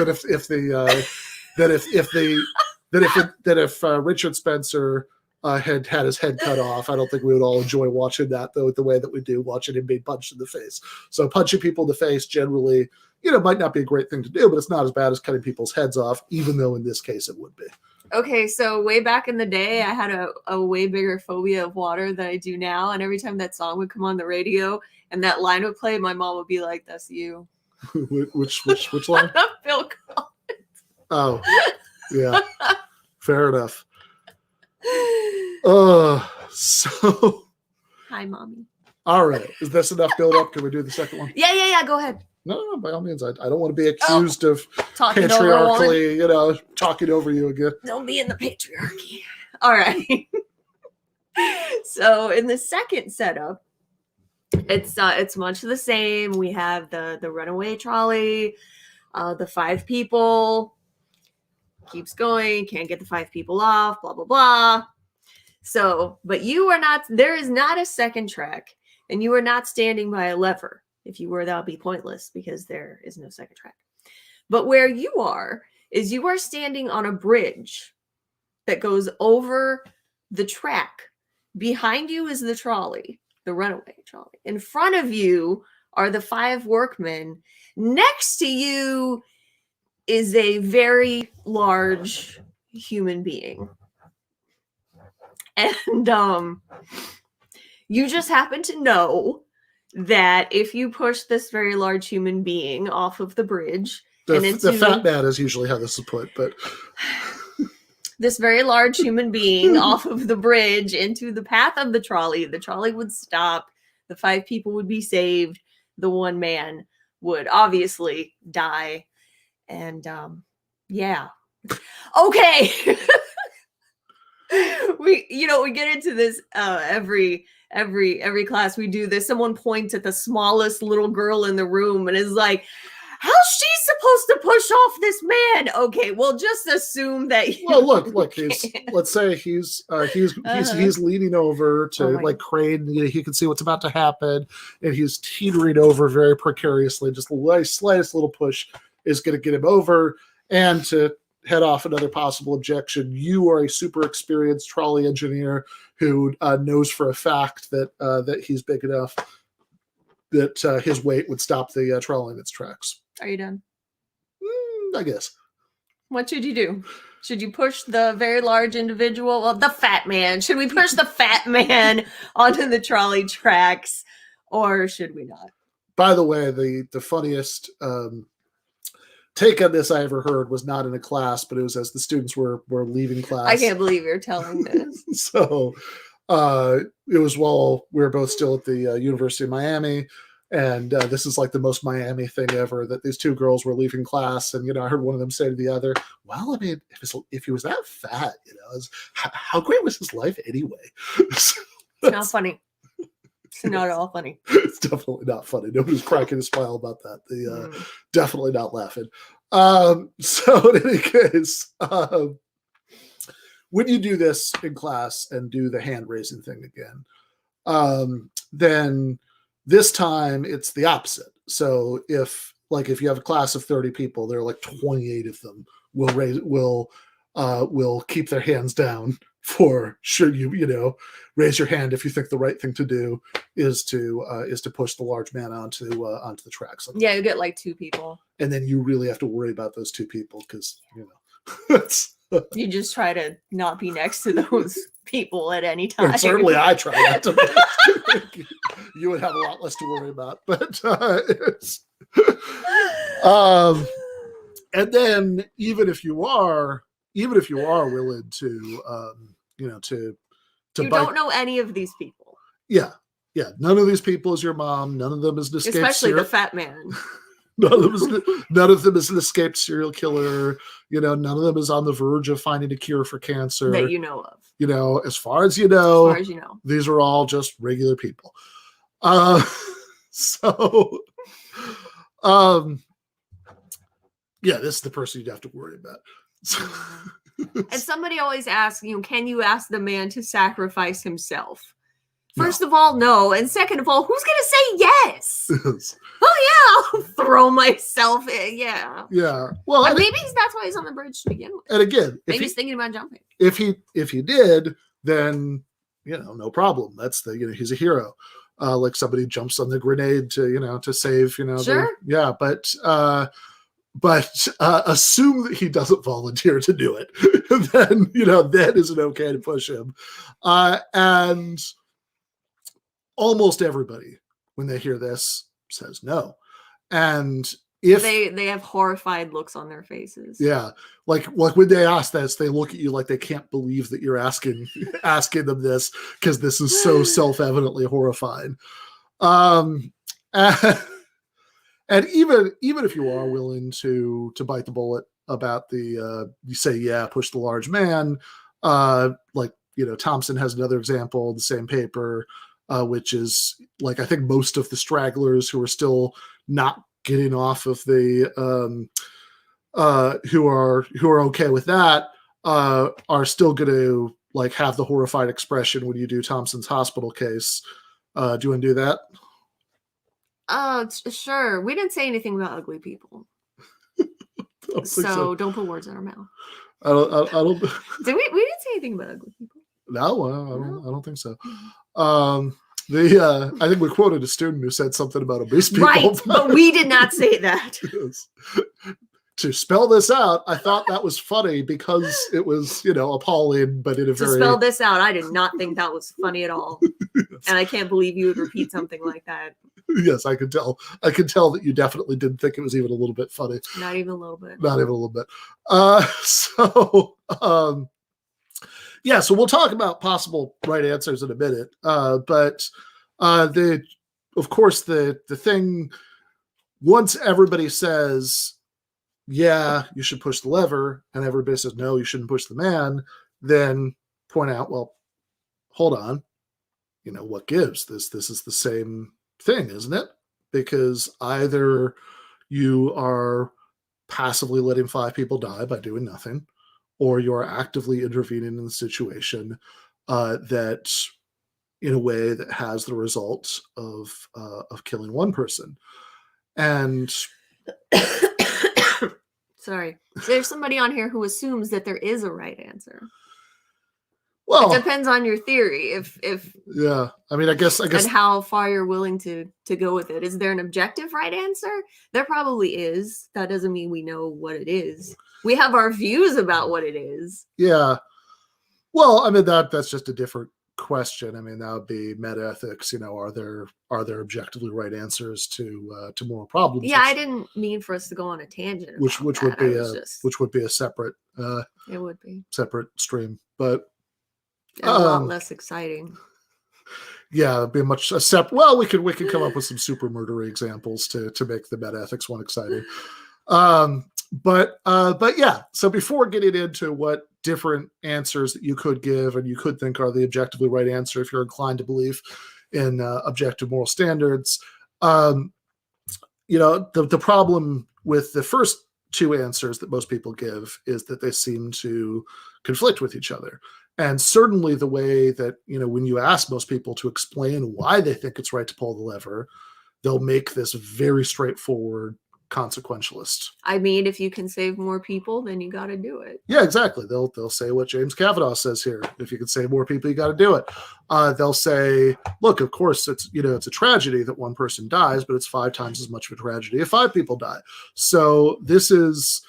that if Richard Spencer had his head cut off, I don't think we would all enjoy watching that though the way that we do watching him being punched in the face. So punching people in the face generally, might not be a great thing to do, but it's not as bad as cutting people's heads off, even though in this case it would be. Okay, so way back in the day, I had a way bigger phobia of water than I do now. And every time that song would come on the radio and that line would play, my mom would be like, "That's you." Which line? Phil Collins. Oh, yeah. Fair enough. So. Hi, mommy. All right. Is this enough build up? Can we do the second one? Yeah. Go ahead. No, by all means. I don't want to be accused of talking patriarchally, talking over you again. Don't be in the patriarchy. All right. So in the second setup, it's much the same. We have the runaway trolley, the 5 people, keeps going, can't get the 5 people off, blah, blah, blah. So, but there is not a second track, and you are not standing by a lever. If you were, that would be pointless because there is no second track. But where you are standing on a bridge that goes over the track. Behind you is the trolley, the runaway trolley. In front of you are the 5 workmen. Next to you is a very large human being. And you just happen to know that if you push this very large human being off of the bridge, the fat man is usually how this is put, but this very large human being off of the bridge into the path of the trolley would stop. The 5 people would be saved. The 1 man would obviously die. And yeah. Okay. we get into this every class we do this. Someone points at the smallest little girl in the room and is like, how's she supposed to push off this man? Okay, well, just assume that. Well, look. Let's say he's leaning over to crane. He can see what's about to happen, and he's teetering over very precariously. Just the slightest little push is going to get him over, and to head off another possible objection, you are a super experienced trolley engineer who knows for a fact that he's big enough that his weight would stop the trolley in its tracks. Are you done? I guess. What should you do? Should you push the very large individual? Well, the fat man. Should we push the fat man onto the trolley tracks, or should we not? By the way, the funniest take on this I ever heard was not in a class, but it was as the students were leaving class. I can't believe you're telling this. So it was while we were both still at the University of Miami, And this is like the most Miami thing ever, that these two girls were leaving class, and I heard one of them say to the other, "Well, I mean, if he was that fat, how great was his life anyway?" It's not funny. It's not at all funny. It's definitely not funny. Nobody's cracking a smile about that. Definitely not laughing. So in any case, when you do this in class and do the hand raising thing again, then this time it's the opposite. So if you have a class of 30 people, there are like 28 of them will keep their hands down for sure. Raise your hand if you think the right thing to do is to push the large man onto the tracks. Yeah, you get like 2 people, and then you really have to worry about those 2 people because it's you just try to not be next to those people at any time. And certainly I try not to. You would have a lot less to worry about, but and then even if you are willing to you don't know any of these people. Yeah, none of these people is your mom. None of them is an escaped especially the fat man. None of them is an escaped serial killer. None of them is on the verge of finding a cure for cancer that you know of. As far as you know, these are all just regular people. This is the person you'd have to worry about. And somebody always asks, can you ask the man to sacrifice himself? First of all, no. And second of all, who's going to say yes? Oh, yeah, I'll throw myself in. Yeah. Yeah. Well, maybe that's why he's on the bridge to begin with. And again, maybe he's thinking about jumping. If he did, then, no problem. That's he's a hero. Like somebody jumps on the grenade to save, Sure. But assume that he doesn't volunteer to do it. Then, that isn't okay to push him. And almost everybody, when they hear this, says no. And if they have horrified looks on their faces. Yeah. Like when they ask this, they look at you like they can't believe that you're asking them this, because this is so self-evidently horrifying. And even if you are willing to bite the bullet about you say, push the large man, Thompson has another example in the same paper, which is I think most of the stragglers who are still not getting off of the who are okay with that are still going to have the horrified expression when you do Thompson's hospital case. Do you want to do that? Sure. We didn't say anything about ugly people. So don't put words in our mouth. I don't. Did we didn't say anything about ugly people. No, I don't think so. I think we quoted a student who said something about obese people. Right, but we did not say that. Yes. To spell this out, I thought that was funny because it was, appalling, but in a very... To spell this out, I did not think that was funny at all. Yes. And I can't believe you would repeat something like that. Yes, I could tell. I could tell that you definitely didn't think it was even a little bit funny. Not even a little bit. Not even a little bit. So we'll talk about possible right answers in a minute. But of course, the thing, once everybody says, yeah, you should push the lever, and everybody says, no, you shouldn't push the man, then point out, well, hold on, what gives? This is the same thing, isn't it? Because either you are passively letting 5 people die by doing nothing, or you are actively intervening in the situation that in a way that has the result of killing one person. And sorry, there's somebody on here who assumes that there is a right answer. Well, it depends on your theory. If yeah, I mean, I guess, and how far you're willing to go with it. Is there an objective right answer? There probably is. That doesn't mean we know what it is. We have our views about what it is. Yeah. Well, I mean, that's just a different question. I mean, that would be metaethics. Are there objectively right answers to moral problems? Yeah, I didn't mean for us to go on a tangent. Which would be a separate. It would be separate stream, but a lot less exciting. Yeah, it'd be a separate. Well, we could come up with some super murdery examples to make the meta ethics one exciting. But yeah. So before getting into what different answers that you could give and you could think are the objectively right answer, if you're inclined to believe in objective moral standards, the problem with the first two answers that most people give is that they seem to conflict with each other. And certainly the way that, when you ask most people to explain why they think it's right to pull the lever, they'll make this very straightforward consequentialist. I mean, if you can save more people, then you got to do it. Yeah, exactly. They'll say what James Kavanaugh says here. If you can save more people, you got to do it. They'll say, look, of course, it's a tragedy that one person dies, but it's 5 times as much of a tragedy if 5 people die. So this is,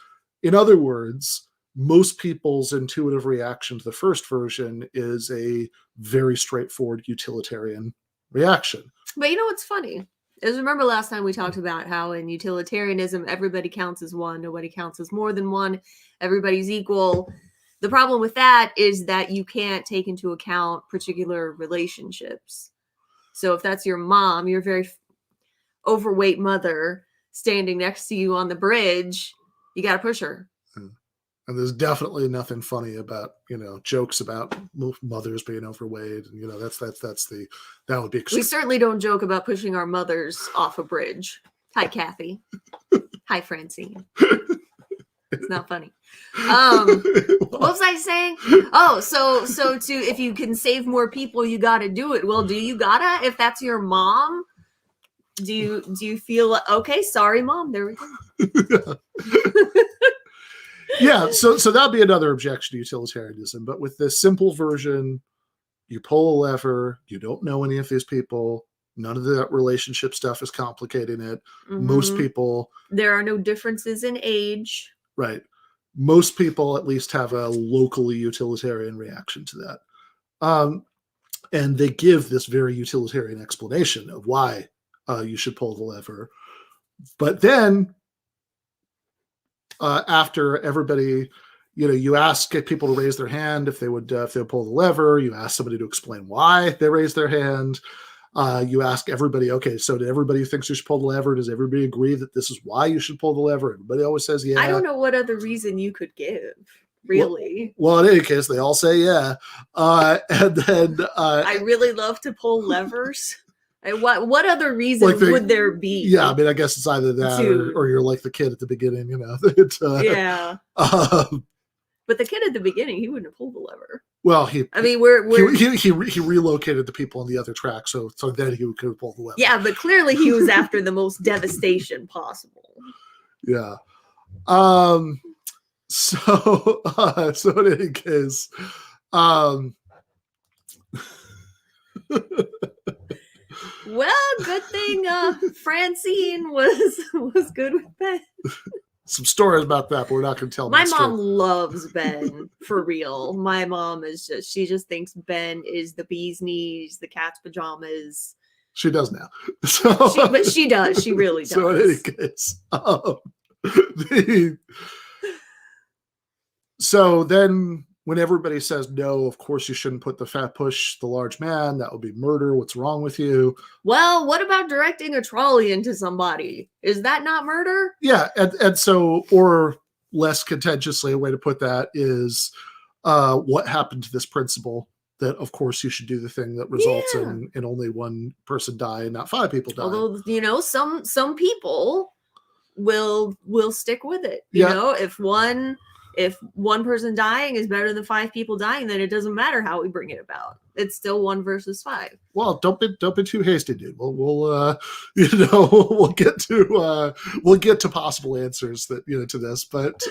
in other words, most people's intuitive reaction to the first version is a very straightforward utilitarian reaction. But what's funny is, remember last time we talked about how in utilitarianism, everybody counts as one, nobody counts as more than one, everybody's equal. The problem with that is that you can't take into account particular relationships. So if that's your mom, your very overweight mother standing next to you on the bridge, you got to push her. And there's definitely nothing funny about, jokes about mothers being overweight. And, that would be. We certainly don't joke about pushing our mothers off a bridge. Hi, Kathy. Hi, Francine. It's not funny. What was I saying? Oh, so if you can save more people, you got to do it. Well, do you gotta? If that's your mom, do you feel okay? Sorry, mom. There we go. Yeah, so that'd be another objection to utilitarianism. But with this simple version, you pull a lever, you don't know any of these people, none of that relationship stuff is complicating it. Mm-hmm. Most people... There are no differences in age. Right. Most people at least have a locally utilitarian reaction to that. And they give this very utilitarian explanation of why you should pull the lever. But then... after everybody, you ask people to raise their hand if they would pull the lever. You ask somebody to explain why they raise their hand. You ask everybody, okay, so did everybody who thinks you should pull the lever, does everybody agree that this is why you should pull the lever? Everybody always says, yeah. I don't know what other reason you could give, really. Well, in any case, they all say, yeah. And then... I really love to pull levers. What other reason would there be? Yeah, I mean, I guess it's either that or you're like the kid at the beginning, Yeah. But the kid at the beginning, he wouldn't have pulled the lever. Well, he relocated the people on the other track, so then he could pull the lever. Yeah, but clearly he was after the most devastation possible. Yeah. So in any case, well, good thing Francine was good with Ben. Some stories about that, but we're not going to tell. My mom loves Ben, for real. My mom she just thinks Ben is the bee's knees, the cat's pajamas. She does now. But she does. She really does. So in any case, so then when everybody says no, of course you shouldn't push the large man. That would be murder. What's wrong with you? Well, what about directing a trolley into somebody? Is that not murder? Yeah, and so, or less contentiously, a way to put that is what happened to this principle that, of course, you should do the thing that results in only one person die and not 5 people die. Although, some people will stick with it. You know, if one person dying is better than 5 people dying, then it doesn't matter how we bring it about. It's still 1 versus 5. Well, don't be too hasty, dude. We'll get to possible answers that to this, but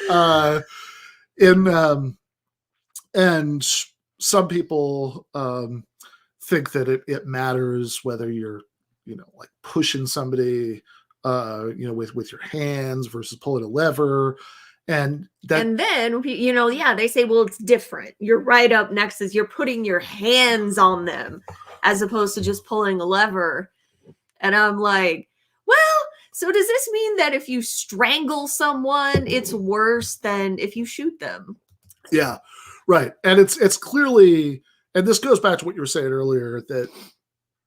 and some people think that it matters whether you're like pushing somebody with your hands versus pulling a lever. And then, they say, well, it's different. You're right up next as you're putting your hands on them as opposed to just pulling a lever. And I'm like, well, so does this mean that if you strangle someone, it's worse than if you shoot them? Yeah, right. And it's clearly, and this goes back to what you were saying earlier, that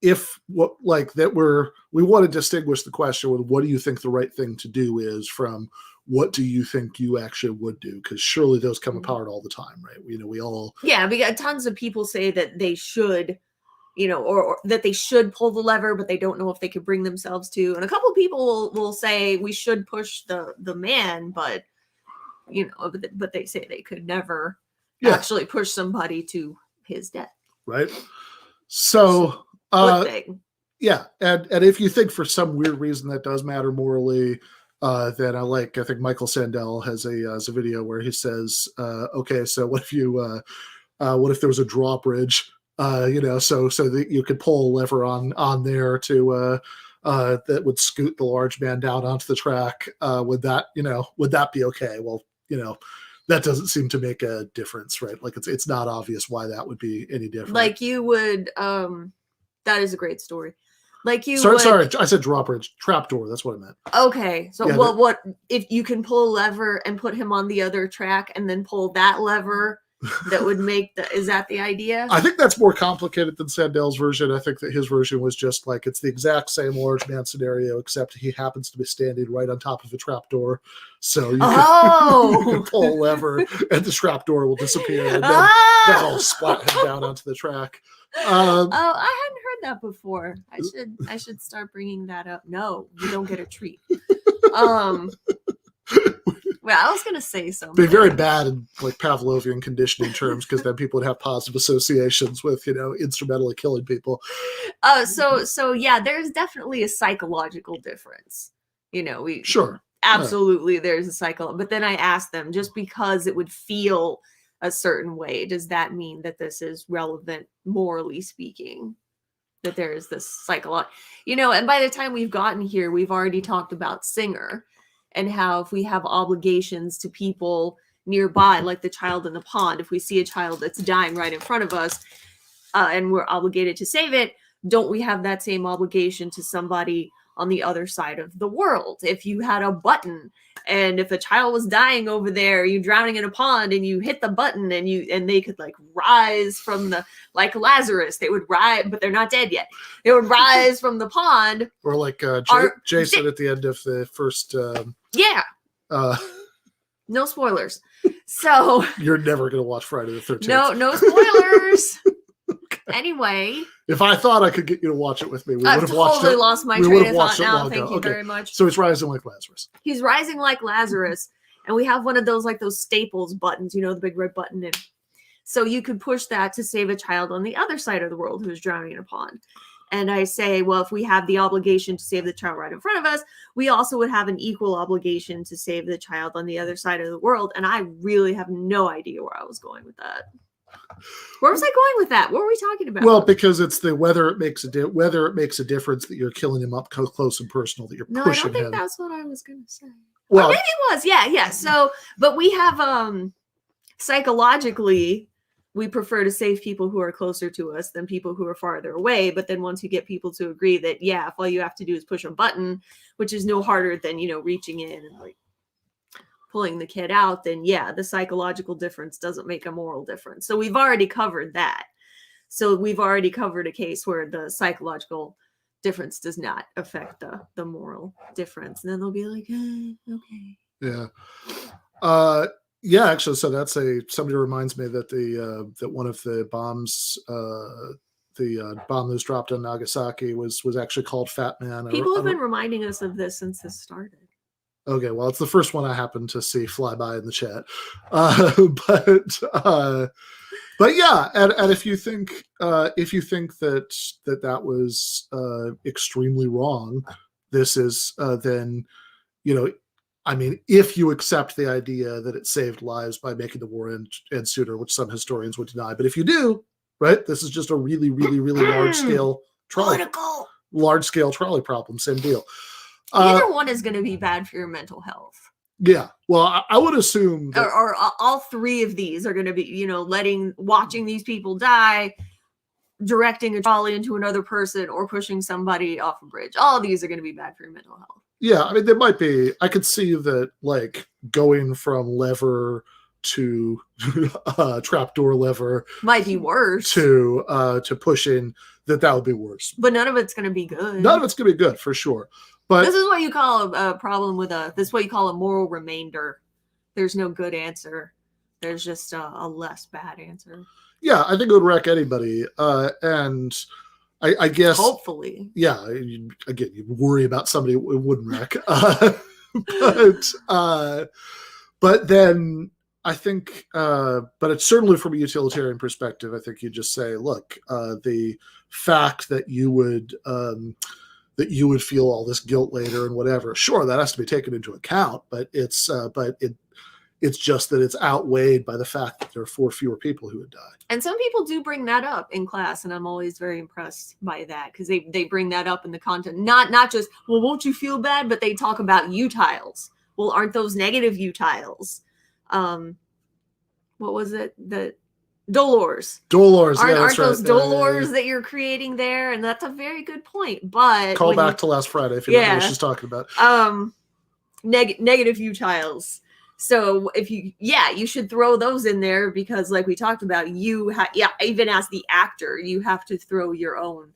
if what like that we want to distinguish the question with what do you think the right thing to do is from what do you think you actually would do? Because surely those come apart all the time, right? We all we got tons of people say that they should, or that they should pull the lever, but they don't know if they could bring themselves to. And a couple of people will say we should push the man, but but they say they could never actually push somebody to his death. Right. So yeah, and if you think for some weird reason that does matter morally, then I think Michael Sandel has a video where he says, okay, so what if there was a drawbridge, so that you could pull a lever on there to that would scoot the large man down onto the track. Would that be okay? Well, that doesn't seem to make a difference, right? Like it's not obvious why that would be any different. Like you would, that is a great story. Like you sorry, I said drawbridge, trapdoor. That's what I meant. Okay, so what if you can pull a lever and put him on the other track and then pull that lever? That would make is that the idea? I think that's more complicated than Sandel's version. I think that his version was just like it's the exact same large man scenario, except he happens to be standing right on top of a trapdoor. So you can pull a lever and the trapdoor will disappear and then that'll splat him down onto the track. I hadn't heard that before. I should start bringing that up. No, you don't get a treat. Well, I was going to say something. Be very bad in like Pavlovian conditioning terms because then people would have positive associations with, instrumentally killing people. So yeah, there's definitely a psychological difference. Sure. Absolutely, there's a cycle. But then I asked them, just because it would feel a certain way, does that mean that this is relevant, morally speaking? That there is this psychological, and by the time we've gotten here, we've already talked about Singer. And how if we have obligations to people nearby, like the child in the pond, if we see a child that's dying right in front of us and we're obligated to save it, don't we have that same obligation to somebody on the other side of the world? If you had a button and if a child was dying over there, you drowning in a pond and you hit the button and they could like rise from like Lazarus, they would rise, but they're not dead yet. They would rise from the pond. Or like Jason at the end of the first. No spoilers. So you're never going to watch Friday the 13th. No spoilers. Okay. Anyway, if I thought I could get you to watch it with me, we would have watched it. Totally lost my train of thought now. Thank you very much. So he's rising like Lazarus. He's rising like Lazarus, and we have one of those like those Staples buttons, the big red button. And so you could push that to save a child on the other side of the world who's drowning in a pond. And I say, well, if we have the obligation to save the child right in front of us, we also would have an equal obligation to save the child on the other side of the world. And I really have no idea where I was going with that. Where was I going with that? What were we talking about? Well, because it's whether it makes a difference that you're killing him up close and personal, that you're pushing him. I don't think that's what I was going to say. Well, maybe it was. Yeah. So, but we have psychologically, we prefer to save people who are closer to us than people who are farther away. But then once you get people to agree that, if all you have to do is push a button, which is no harder than, reaching in and like pulling the kid out, then the psychological difference doesn't make a moral difference. So we've already covered that. So we've already covered a case where the psychological difference does not affect the moral difference. And then they'll be like, okay. Yeah. Yeah, actually, so somebody reminds me that that one of the bombs, the bomb that was dropped on Nagasaki was actually called Fat Man. People have been reminding us of this since this started. Okay, well, it's the first one I happened to see fly by in the chat, but yeah, and if you think that was extremely wrong, this is then I mean, if you accept the idea that it saved lives by making the war end sooner, which some historians would deny, but if you do, right, this is just a really, really, really large scale trolley problem. Same deal. Either one is going to be bad for your mental health. Yeah. Well, I would assume that, or all three of these are going to be, watching these people die, directing a trolley into another person, or pushing somebody off a bridge. All of these are going to be bad for your mental health. Yeah, I mean, there might be. I could see that, like, going from lever to trapdoor lever Might be worse. to push in, that would be worse. But none of it's going to be good. None of it's going to be good for sure. But this is what you call a problem with this is what you call a moral remainder. There's no good answer. There's just a less bad answer. Yeah, I think it would wreck anybody. And I guess hopefully, yeah. Again, you worry about somebody it wouldn't wreck. But then I think, but it's certainly from a utilitarian perspective. I think you just say, look, the fact that you would feel all this guilt later and whatever, sure, that has to be taken into account. But it's just that it's outweighed by the fact that there are 4 fewer people who would die. And some people do bring that up in class, and I'm always very impressed by that, because they bring that up in the content. Not just, well, won't you feel bad? But they talk about utiles. Well, aren't those negative utiles? What was it? The dolors. Dolors, aren't, yeah, aren't those right. dolors that you're creating there? And that's a very good point. But call back to last Friday if you don't know what she's talking about. Negative utiles. So if you should throw those in there, because like we talked about, even as the actor, you have to throw your own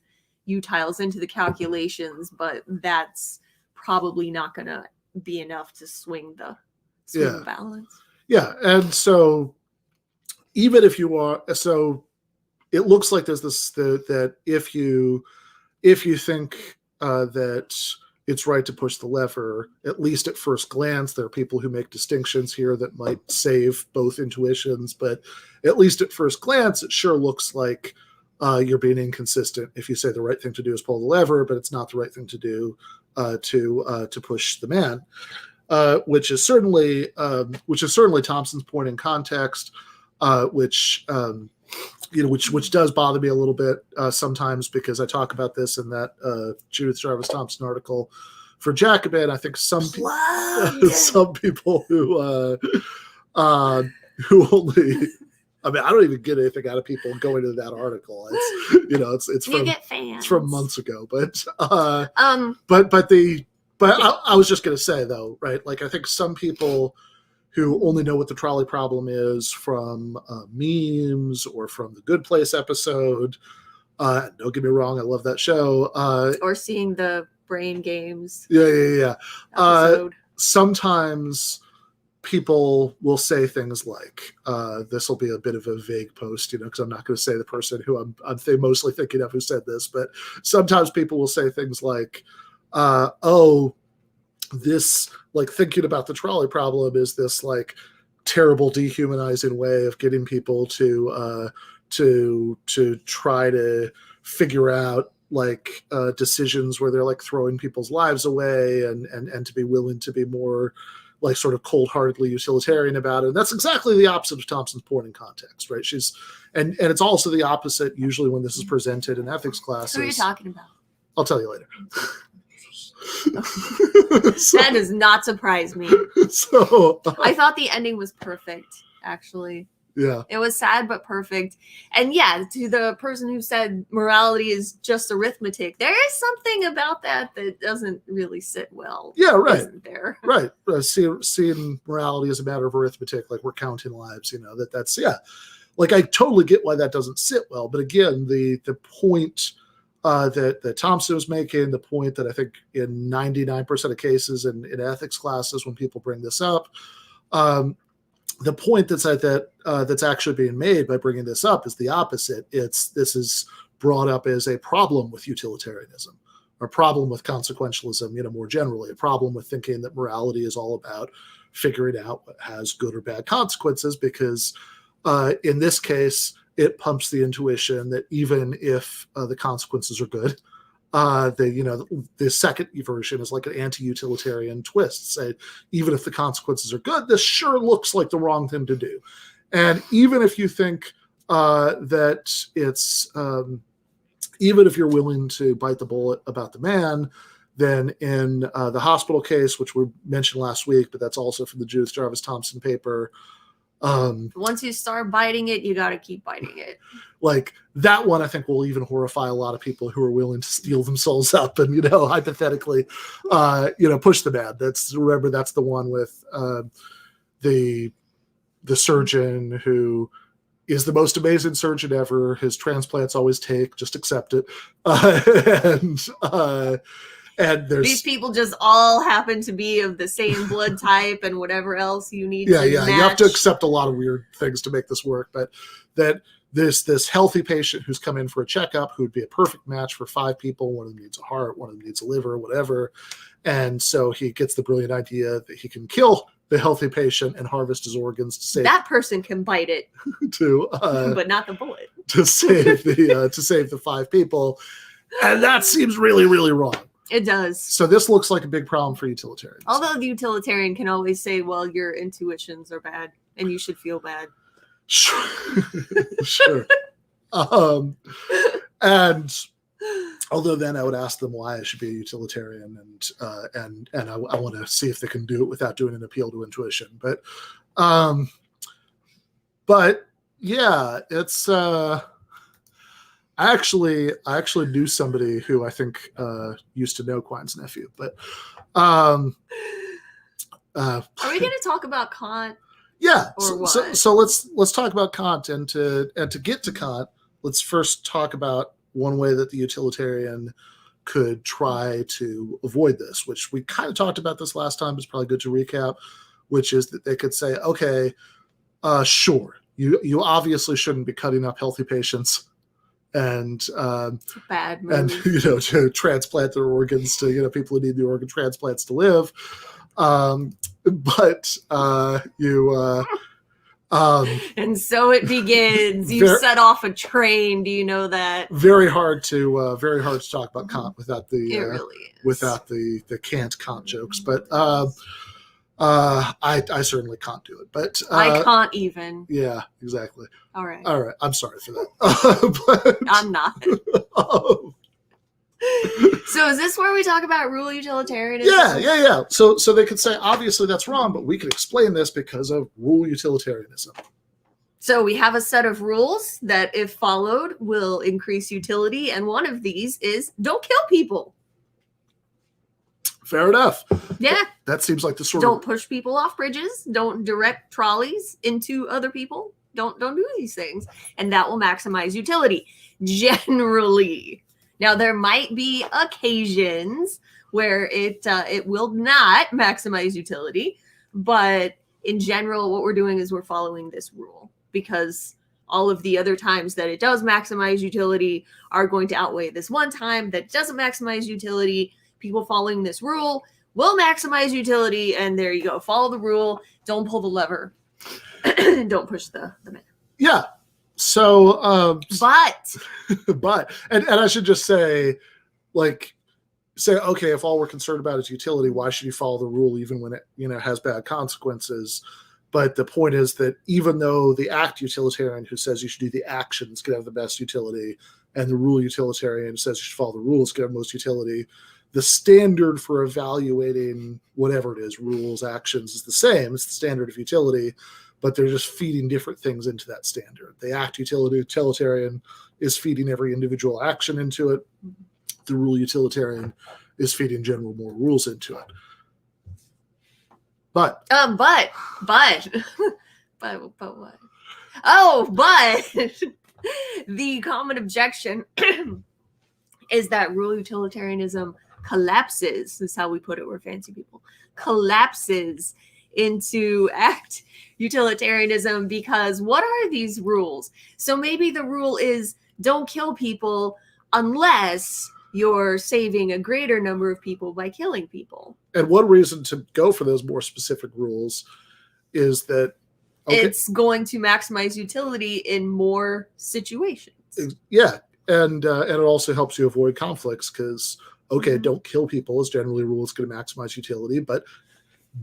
utiles into the calculations, but that's probably not going to be enough to swing the balance. Yeah. And so even if you are, so it looks like there's that if you think that it's right to push the lever, at least at first glance, there are people who make distinctions here that might save both intuitions, but at least at first glance, it sure looks like you're being inconsistent if you say the right thing to do is pull the lever, but it's not the right thing to do to push the man, which is certainly Thompson's point in context, which does bother me a little bit sometimes, because I talk about this in that Judith Jarvis Thompson article for Jacobin. I think some people who only, I mean, I don't even get anything out of people going to that article. It's from months ago, but I was just going to say though, right? Like, I think some people who only know what the trolley problem is from memes or from the Good Place episode. Don't get me wrong, I love that show. Or seeing the Brain Games. Yeah. Episode. Sometimes people will say things like, this will be a bit of a vague post, because I'm not going to say the person who I'm mostly thinking of who said this, but sometimes people will say things like, this, like, thinking about the trolley problem is this like terrible dehumanizing way of getting people to try to figure out like decisions where they're like throwing people's lives away and to be willing to be more like sort of cold-heartedly utilitarian about it. And that's exactly the opposite of Thompson's point in context, right? And it's also the opposite usually when this is presented in ethics classes. Who are you talking about? I'll tell you later. That does not surprise me. I thought the ending was perfect, actually. Yeah. It was sad but perfect. And yeah, to the person who said morality is just arithmetic, there is something about that doesn't really sit well. Yeah, right. Isn't there? Right. Seeing morality as a matter of arithmetic, like we're counting lives, that's, yeah. Like, I totally get why that doesn't sit well. But again, the point that Thompson was making, the point that I think in 99% of cases in ethics classes when people bring this up, the point that's actually being made by bringing this up is the opposite. This is brought up as a problem with utilitarianism, or a problem with consequentialism, more generally, a problem with thinking that morality is all about figuring out what has good or bad consequences, because in this case, it pumps the intuition that even if the consequences are good, the second version is like an anti-utilitarian twist. Say, even if the consequences are good, this sure looks like the wrong thing to do. And even if you think that it's, even if you're willing to bite the bullet about the man, then in the hospital case, which we mentioned last week, but that's also from the Judith Jarvis Thompson paper, once you start biting it, you got to keep biting it. Like that one, I think will even horrify a lot of people who are willing to steel themselves up and, hypothetically, push the man. That's the one with the the surgeon who is the most amazing surgeon ever. His transplants always take, just accept it. And there's These people just all happen to be of the same blood type and whatever else you need to match. you have to accept a lot of weird things to make this work, but that this healthy patient who's come in for a checkup who would be a perfect match for 5 people. One of them needs a heart, one of them needs a liver, whatever. And so he gets the brilliant idea that he can kill the healthy patient and harvest his organs to save That person can bite it, but not the bullet. to save the 5 people. And that seems really, really wrong. It does. So this looks like a big problem for utilitarians. Although the utilitarian can always say, well, your intuitions are bad and you should feel bad. Sure. And although then I would ask them why I should be a utilitarian, and I want to see if they can do it without doing an appeal to intuition. But yeah, it's I actually knew somebody who I think used to know Quine's nephew. But are we going to talk about Kant? Yeah. Or so let's talk about Kant, and to get to Kant, let's first talk about one way that the utilitarian could try to avoid this, which we kind of talked about this last time. It's probably good to recap, which is that they could say, okay, sure, you obviously shouldn't be cutting up healthy patients and it's a bad move. and to transplant their organs to people who need the organ transplants to live. But you and so it begins. You set off a train. Do you know that? Very hard to talk about Kant without the It really is. without the Kant jokes. But I certainly can't do it. But I can't even. Yeah, exactly. All right. I'm sorry for that. But, I'm not. So is this where we talk about rule utilitarianism? Yeah. So they could say, obviously that's wrong, but we can explain this because of rule utilitarianism. So we have a set of rules that, if followed, will increase utility, and one of these is don't kill people. Fair enough. Yeah. That seems like the sort Don't push people off bridges. Don't direct trolleys into other people. Don't do these things, and that will maximize utility generally. Now, there might be occasions where it will not maximize utility, but in general, what we're doing is we're following this rule, because all of the other times that it does maximize utility are going to outweigh this one time that doesn't maximize utility. People following this rule will maximize utility, and there you go. Follow the rule. Don't pull the lever. Don't push the man. Yeah. So, but I should just say, okay, if all we're concerned about is utility, why should you follow the rule even when it, has bad consequences? But the point is that even though the act utilitarian who says you should do the actions can have the best utility, and the rule utilitarian says you should follow the rules can have most utility, the standard for evaluating whatever it is, rules, actions, is the same. It's the standard of utility, but they're just feeding different things into that standard. The act utilitarian is feeding every individual action into it. The rule utilitarian is feeding general moral rules into it. But what? Oh, but the common objection is that rule utilitarianism collapses. This is how we put it. We're fancy people. Collapses into act utilitarianism, because what are these rules? So maybe the rule is don't kill people unless you're saving a greater number of people by killing people. And one reason to go for those more specific rules is that it's going to maximize utility in more situations. Yeah, and it also helps you avoid conflicts, because don't kill people is generally a rule that's going to maximize utility, but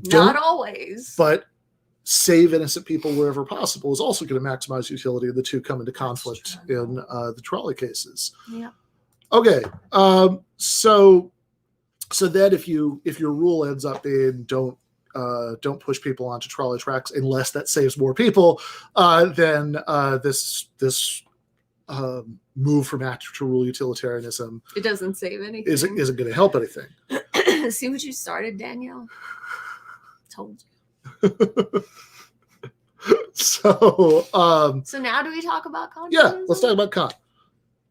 not always. But save innocent people wherever possible is also going to maximize utility, and the two come into conflict in the trolley cases. Yeah. Okay. So then if your rule ends up being don't push people onto trolley tracks unless that saves more people, then this move from act to rule utilitarianism, it doesn't save anything. Isn't going to help anything. See what you started, Danielle? Told you. So So now do we talk about Kantianism? yeah, let's talk about Kant.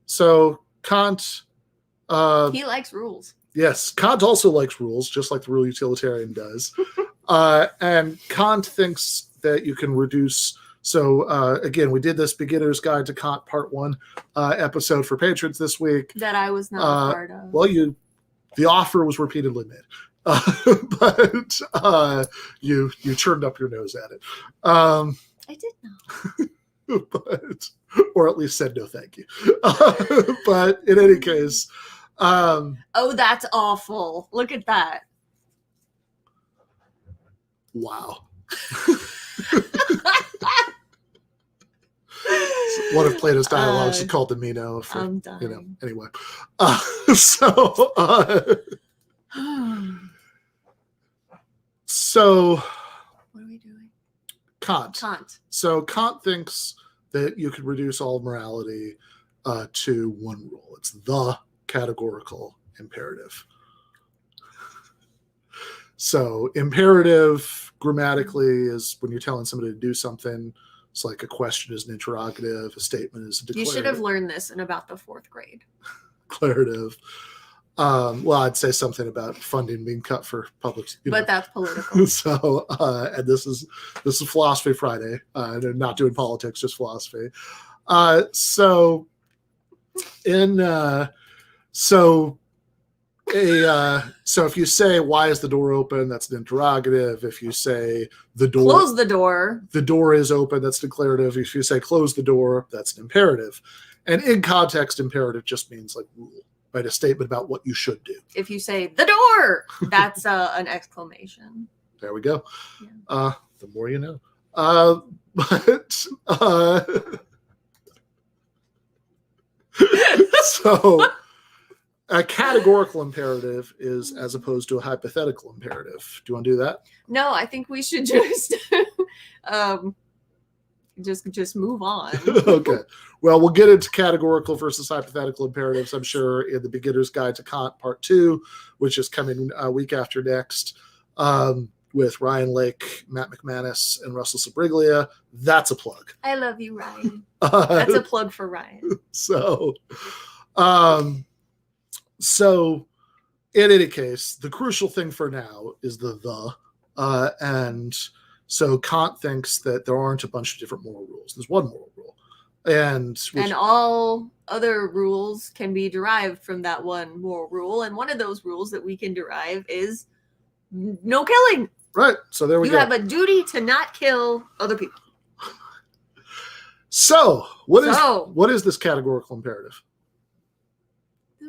So Kant, He likes rules. yes, Kant also likes rules, just like the rule utilitarian does. And Kant thinks that you can reduce. So again, we did this Beginner's Guide to Kant Part 1 episode for patrons this week. That I was not a part of. Well, the offer was repeatedly made. But you turned up your nose at it. I did not. But, or at least said no thank you. But in any case, Oh, that's awful. Look at that. wow. One of Plato's dialogues is called the Meno. For, I'm dying. Anyway. So What are we doing? Kant. So Kant thinks that you could reduce all morality to one rule. It's the categorical imperative. So imperative grammatically is when you're telling somebody to do something. It's like a question is an interrogative, a statement is a declarative. You should have learned this in about the 4th grade. Declarative. Well, I'd say something about funding being cut for public. But that's political. So, and this is Philosophy Friday. They're not doing politics, just philosophy. So if you say why is the door open, that's an interrogative. If you say Close the door, the door is open, that's declarative. If you say close the door, that's an imperative. And in context, imperative just means like rule, right? A statement about what you should do. if you say the door, that's an exclamation. There we go. Yeah. The more you know. So a categorical imperative is as opposed to a hypothetical imperative. Do you want to do that? No, I think we should just just move on. Okay. Well, we'll get into categorical versus hypothetical imperatives, I'm sure, in the Beginner's Guide to Kant Part 2, which is coming a week after next, with Ryan Lake, Matt McManus, and Russell Sabriglia. That's a plug. I love you, Ryan. That's a plug for Ryan. So in any case, the crucial thing for now is the. And so Kant thinks that there aren't a bunch of different moral rules. There's one moral rule. And all other rules can be derived from that one moral rule. And one of those rules that we can derive is no killing. Right. So there we go. You have a duty to not kill other people. So what is this categorical imperative?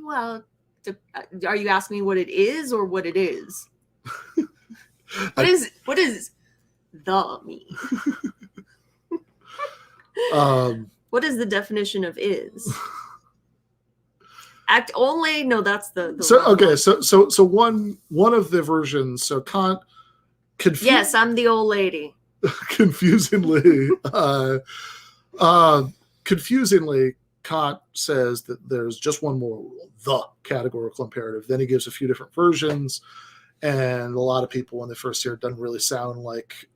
Well, are you asking me what it is or what it is? What is the mean? What is the definition of is? Act only? No, that's the so okay. So one of the versions. So Kant. Yes, I'm the old lady. Confusingly, Kant says that there's just one moral rule, the categorical imperative. Then he gives a few different versions, and a lot of people, when they first hear it, doesn't really sound like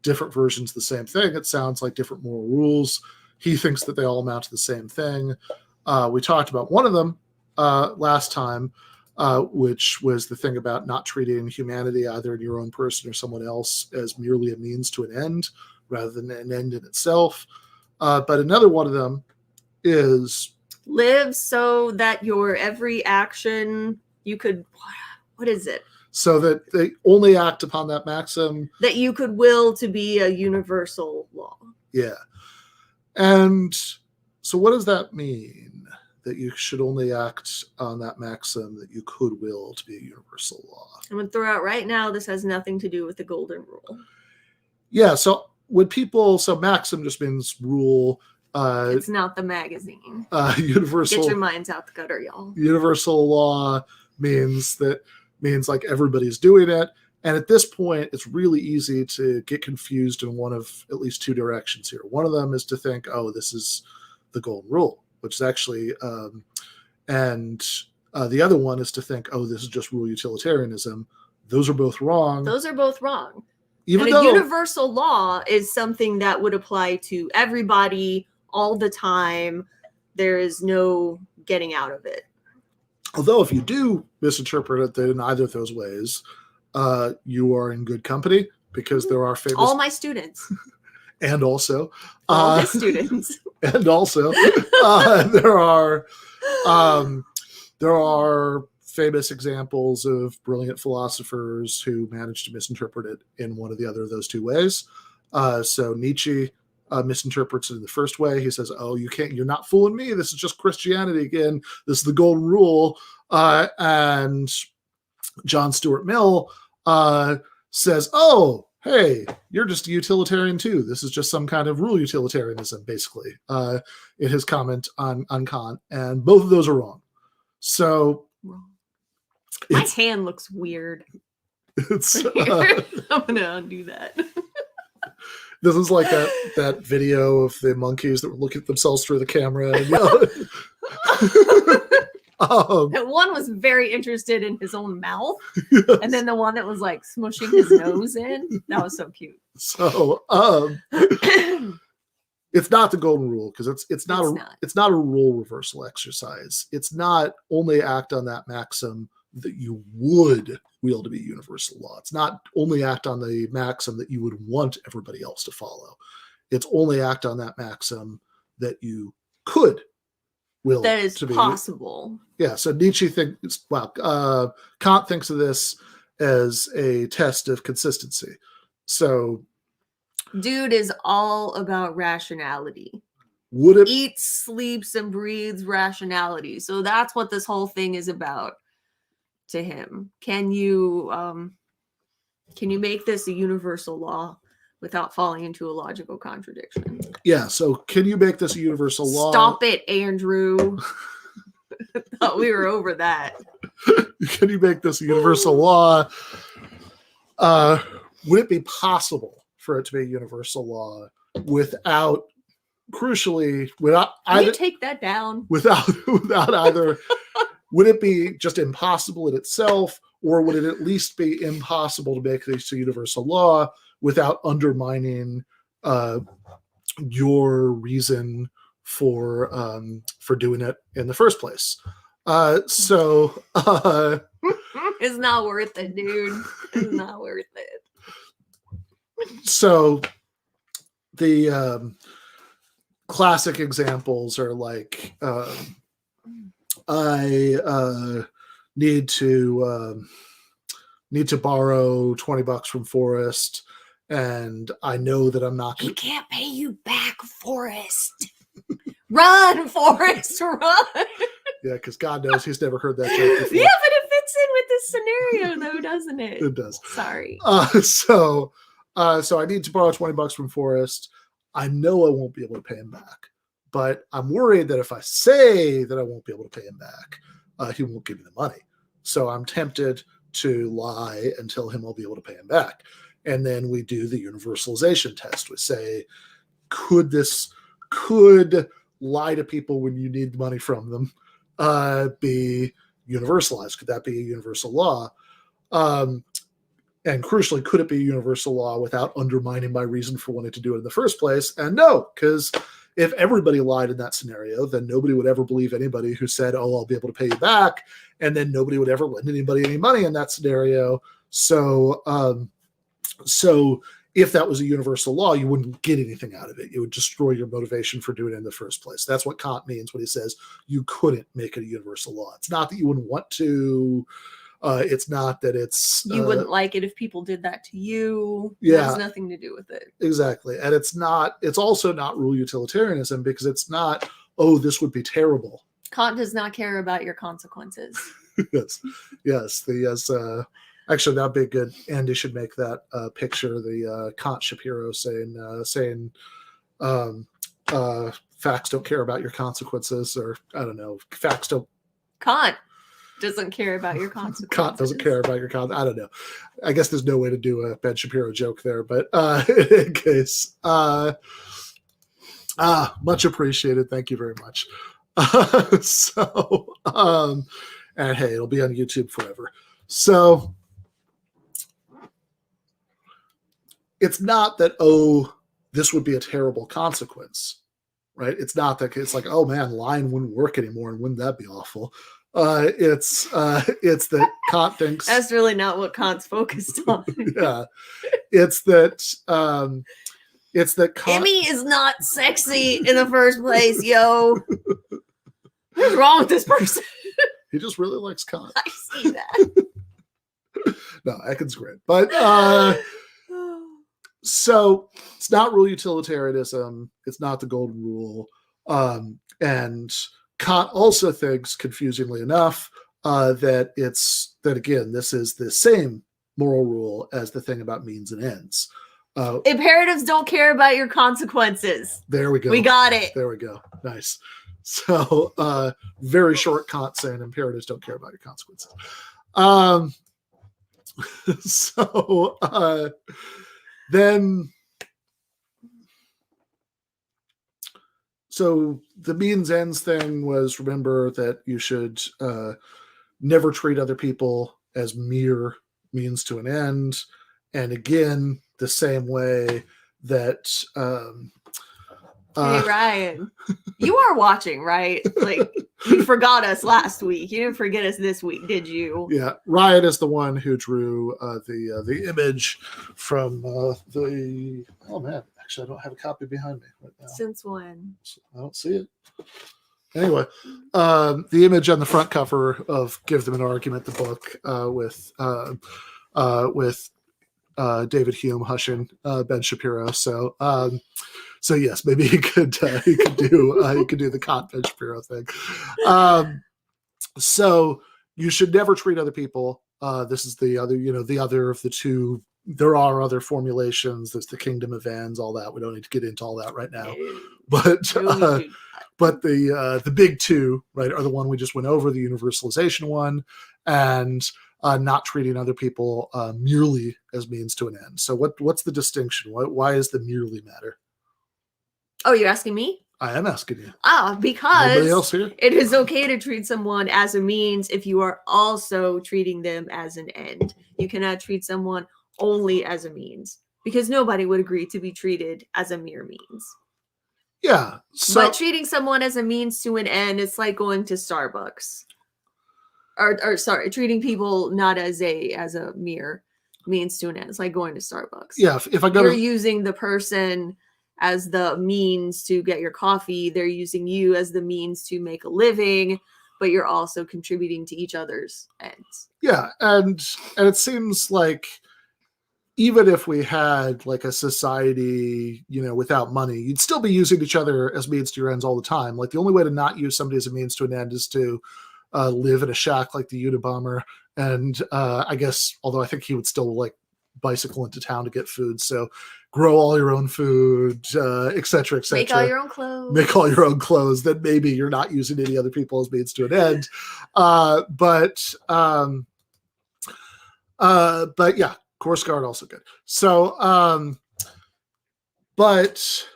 different versions of the same thing. It sounds like different moral rules. He thinks that they all amount to the same thing. We talked about one of them last time, which was the thing about not treating humanity, either in your own person or someone else, as merely a means to an end rather than an end in itself. But another one of them is live so that your every action you could, what is it? So that they only act upon that maxim. That you could will to be a universal law. Yeah. And so what does that mean? That you should only act on that maxim that you could will to be a universal law. I'm going to throw out right now, this has nothing to do with the golden rule. Yeah, so maxim just means rule. It's not the magazine. Universal. Get your minds out the gutter, y'all. Universal law means like everybody's doing it. And at this point, it's really easy to get confused in one of at least two directions here. One of them is to think, oh, this is the golden rule, which is actually, and the other one is to think, oh, this is just rule utilitarianism. Those are both wrong. even and though a universal law is something that would apply to everybody all the time. There is no getting out of it. although if you do misinterpret it in either of those ways, you are in good company, because there are famous All my students, and also all his students. and also there are famous examples of brilliant philosophers who managed to misinterpret it in one or the other of those two ways. So Nietzsche misinterprets it in the first way. He says, "Oh, you're not fooling me. This is just Christianity again. This is the golden rule." And John Stuart Mill says, "Oh, hey, you're just a utilitarian too. This is just some kind of rule utilitarianism," basically, in his comment on Kant. And both of those are wrong. So My hand looks weird. it's I'm gonna undo that. this is like that video of the monkeys that were looking at themselves through the camera. And, One was very interested in his own mouth, and then the one that was like smushing his nose in. That was so cute. So it's not the golden rule, because it's not a rule reversal exercise. It's not only act on that maxim that you would wield to be universal law. It's not only act on the maxim that you would want everybody else to follow. It's only act on that maxim that you could will that is to be possible. Yeah. So Nietzsche thinks, Kant thinks of this as a test of consistency. So Dude is all about rationality. would it Eats, sleeps, and breathes rationality. So that's what this whole thing is about to him. Can you make this a universal law without falling into a logical contradiction? Yeah. So can you make this a universal law? Stop it, Andrew. Thought we were over that. Can you make this a universal law? Would it be possible for it to be a universal law without, crucially, without Can either you take that down? without either? Would it be just impossible in itself, or would it at least be impossible to make this a universal law without undermining your reason for doing it in the first place? So It's not worth it, dude. It's not worth it. So the classic examples are like, I need to borrow $20 from Forrest, and I know that I'm not He going to. can't pay you back, Forrest. Run, Forrest, run. Yeah, because God knows he's never heard that joke before. Yeah, but it fits in with this scenario, though, doesn't it? It does. Sorry. So I need to borrow $20 from Forrest. I know I won't be able to pay him back, but I'm worried that if I say that I won't be able to pay him back, he won't give me the money. So I'm tempted to lie and tell him I'll be able to pay him back. And then we do the universalization test. We say, could lie to people when you need money from them be universalized? Could that be a universal law? And crucially, could it be a universal law without undermining my reason for wanting to do it in the first place? And no, because if everybody lied in that scenario, then nobody would ever believe anybody who said, "Oh, I'll be able to pay you back," and then nobody would ever lend anybody any money in that scenario. So if that was a universal law, you wouldn't get anything out of it. It would destroy your motivation for doing it in the first place. That's what Kant means when he says you couldn't make it a universal law. It's not that you wouldn't want to. It's not that it's You wouldn't like it if people did that to you. Yeah. It has nothing to do with it. Exactly. And it's also not rule utilitarianism, because it's not, oh, this would be terrible. Kant does not care about your consequences. Yes. Actually, that'd be good. Andy should make that picture, the Kant Shapiro saying facts don't care about your consequences, or I don't know, facts don't. Kant doesn't care about your consequences. Kant doesn't care about your I don't know. I guess there's no way to do a Ben Shapiro joke there, but in case, much appreciated. Thank you very much. And hey, it'll be on YouTube forever. So it's not that, oh, this would be a terrible consequence, right? It's not that it's like, oh man, lying wouldn't work anymore, and wouldn't that be awful? It's that Kant thinks That's really not what Kant's focused on. yeah, it's that Kant, Emmy is not sexy in the first place, yo. What's wrong with this person? he just really likes Kant. I see that. No, Ekin's great, but so it's not rule utilitarianism. It's not the golden rule, and Kant also thinks, confusingly enough, that again, this is the same moral rule as the thing about means and ends. Imperatives don't care about your consequences. There we go. We got it. There we go. Nice. So very short Kant saying imperatives don't care about your consequences. So the means ends thing was, remember that you should never treat other people as mere means to an end. And again, the same way that hey Ryan, you are watching, right? Like, you forgot us last week. You didn't forget us this week, did you? Yeah, Ryan is the one who drew the image from the. Oh man, actually, I don't have a copy behind me right now. Since when? I don't see it. Anyway, the image on the front cover of "Give Them an Argument," the book with David Hume, Hushin, Ben Shapiro. So yes, maybe he could do the Kant Ben Shapiro thing. So you should never treat other people. This is the other of the two. There are other formulations. There's the kingdom of ends, all that. We don't need to get into all that right now. But the big two, right, are the one we just went over, the universalization one, and not treating other people merely as means to an end. So what's the distinction? Why is the merely matter? Oh, you're asking me? I am asking you. Because nobody else here? It is okay to treat someone as a means if you are also treating them as an end. You cannot treat someone only as a means, because nobody would agree to be treated as a mere means. Yeah. But treating someone as a means to an end, it's like going to Starbucks. Or sorry, treating people not as a mere means to an end. It's like going to Starbucks. Yeah, if I go You're using the person as the means to get your coffee. They're using you as the means to make a living, but you're also contributing to each other's ends. Yeah, and it seems like even if we had like a society, without money, you'd still be using each other as means to your ends all the time. Like the only way to not use somebody as a means to an end is to live in a shack like the Unabomber. And I guess, although I think he would still like bicycle into town to get food. So grow all your own food, et cetera, et cetera. Make all your own clothes. Make all your own clothes. Then maybe you're not using any other people as means to an end. But yeah, course guard also good. So, but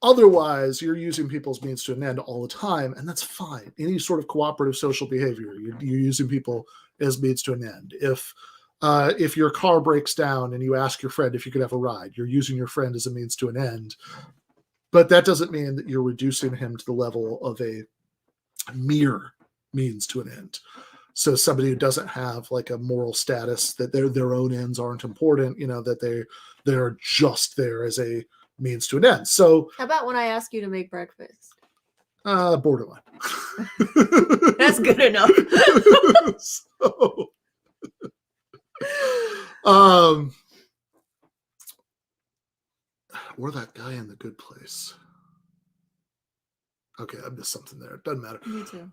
otherwise, you're using people's means to an end all the time, and that's fine. Any sort of cooperative social behavior, you're using people as means to an end. If your car breaks down and you ask your friend if you could have a ride, you're using your friend as a means to an end. But that doesn't mean that you're reducing him to the level of a mere means to an end. So somebody who doesn't have like a moral status, that their own ends aren't important, that they're just there as a means to an end. So how about when I ask you to make breakfast? Borderline. That's good enough. So, or that guy in The Good Place. Okay, I missed something there. It doesn't matter. Me too.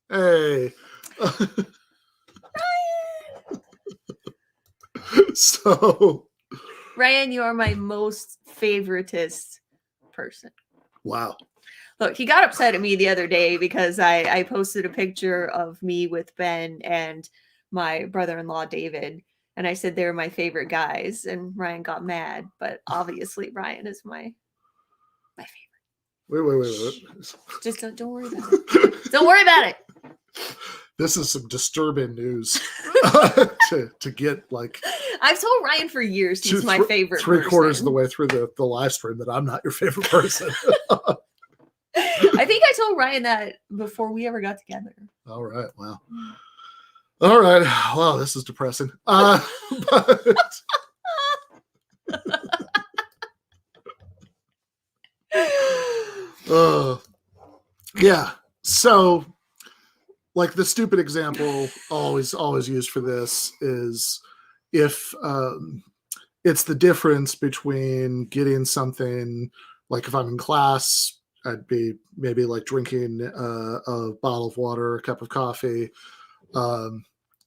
Hey. So, Ryan, you are my most favoritist person. Wow. Look, he got upset at me the other day because I posted a picture of me with Ben and my brother-in-law, David. And I said they were my favorite guys. And Ryan got mad. But obviously, Ryan is my favorite. Wait. Just don't worry about it. Don't worry about it. This is some disturbing news to get like. I've told Ryan for years he's my favorite. Three-quarters of the way through the live stream that I'm not your favorite person. I think I told Ryan that before we ever got together. All right. Wow. All right. Wow, this is depressing. But yeah. So, like the stupid example always used for this is if it's the difference between getting something, like if I'm in class, I'd be maybe like drinking a bottle of water, a cup of coffee. So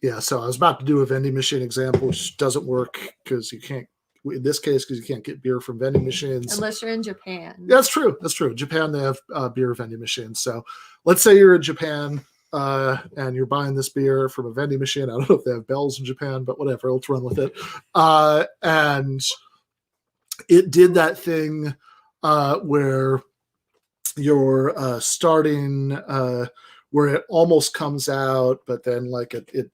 I was about to do a vending machine example, which doesn't work because you can't, in this case, because you can't get beer from vending machines. Unless you're in Japan. That's true. That's true. Japan, they have beer vending machines. So let's say you're in Japan and you're buying this beer from a vending machine. I don't know if they have bells in Japan, but whatever. Let's run with it. And it did that thing where you're starting where it almost comes out, but then like it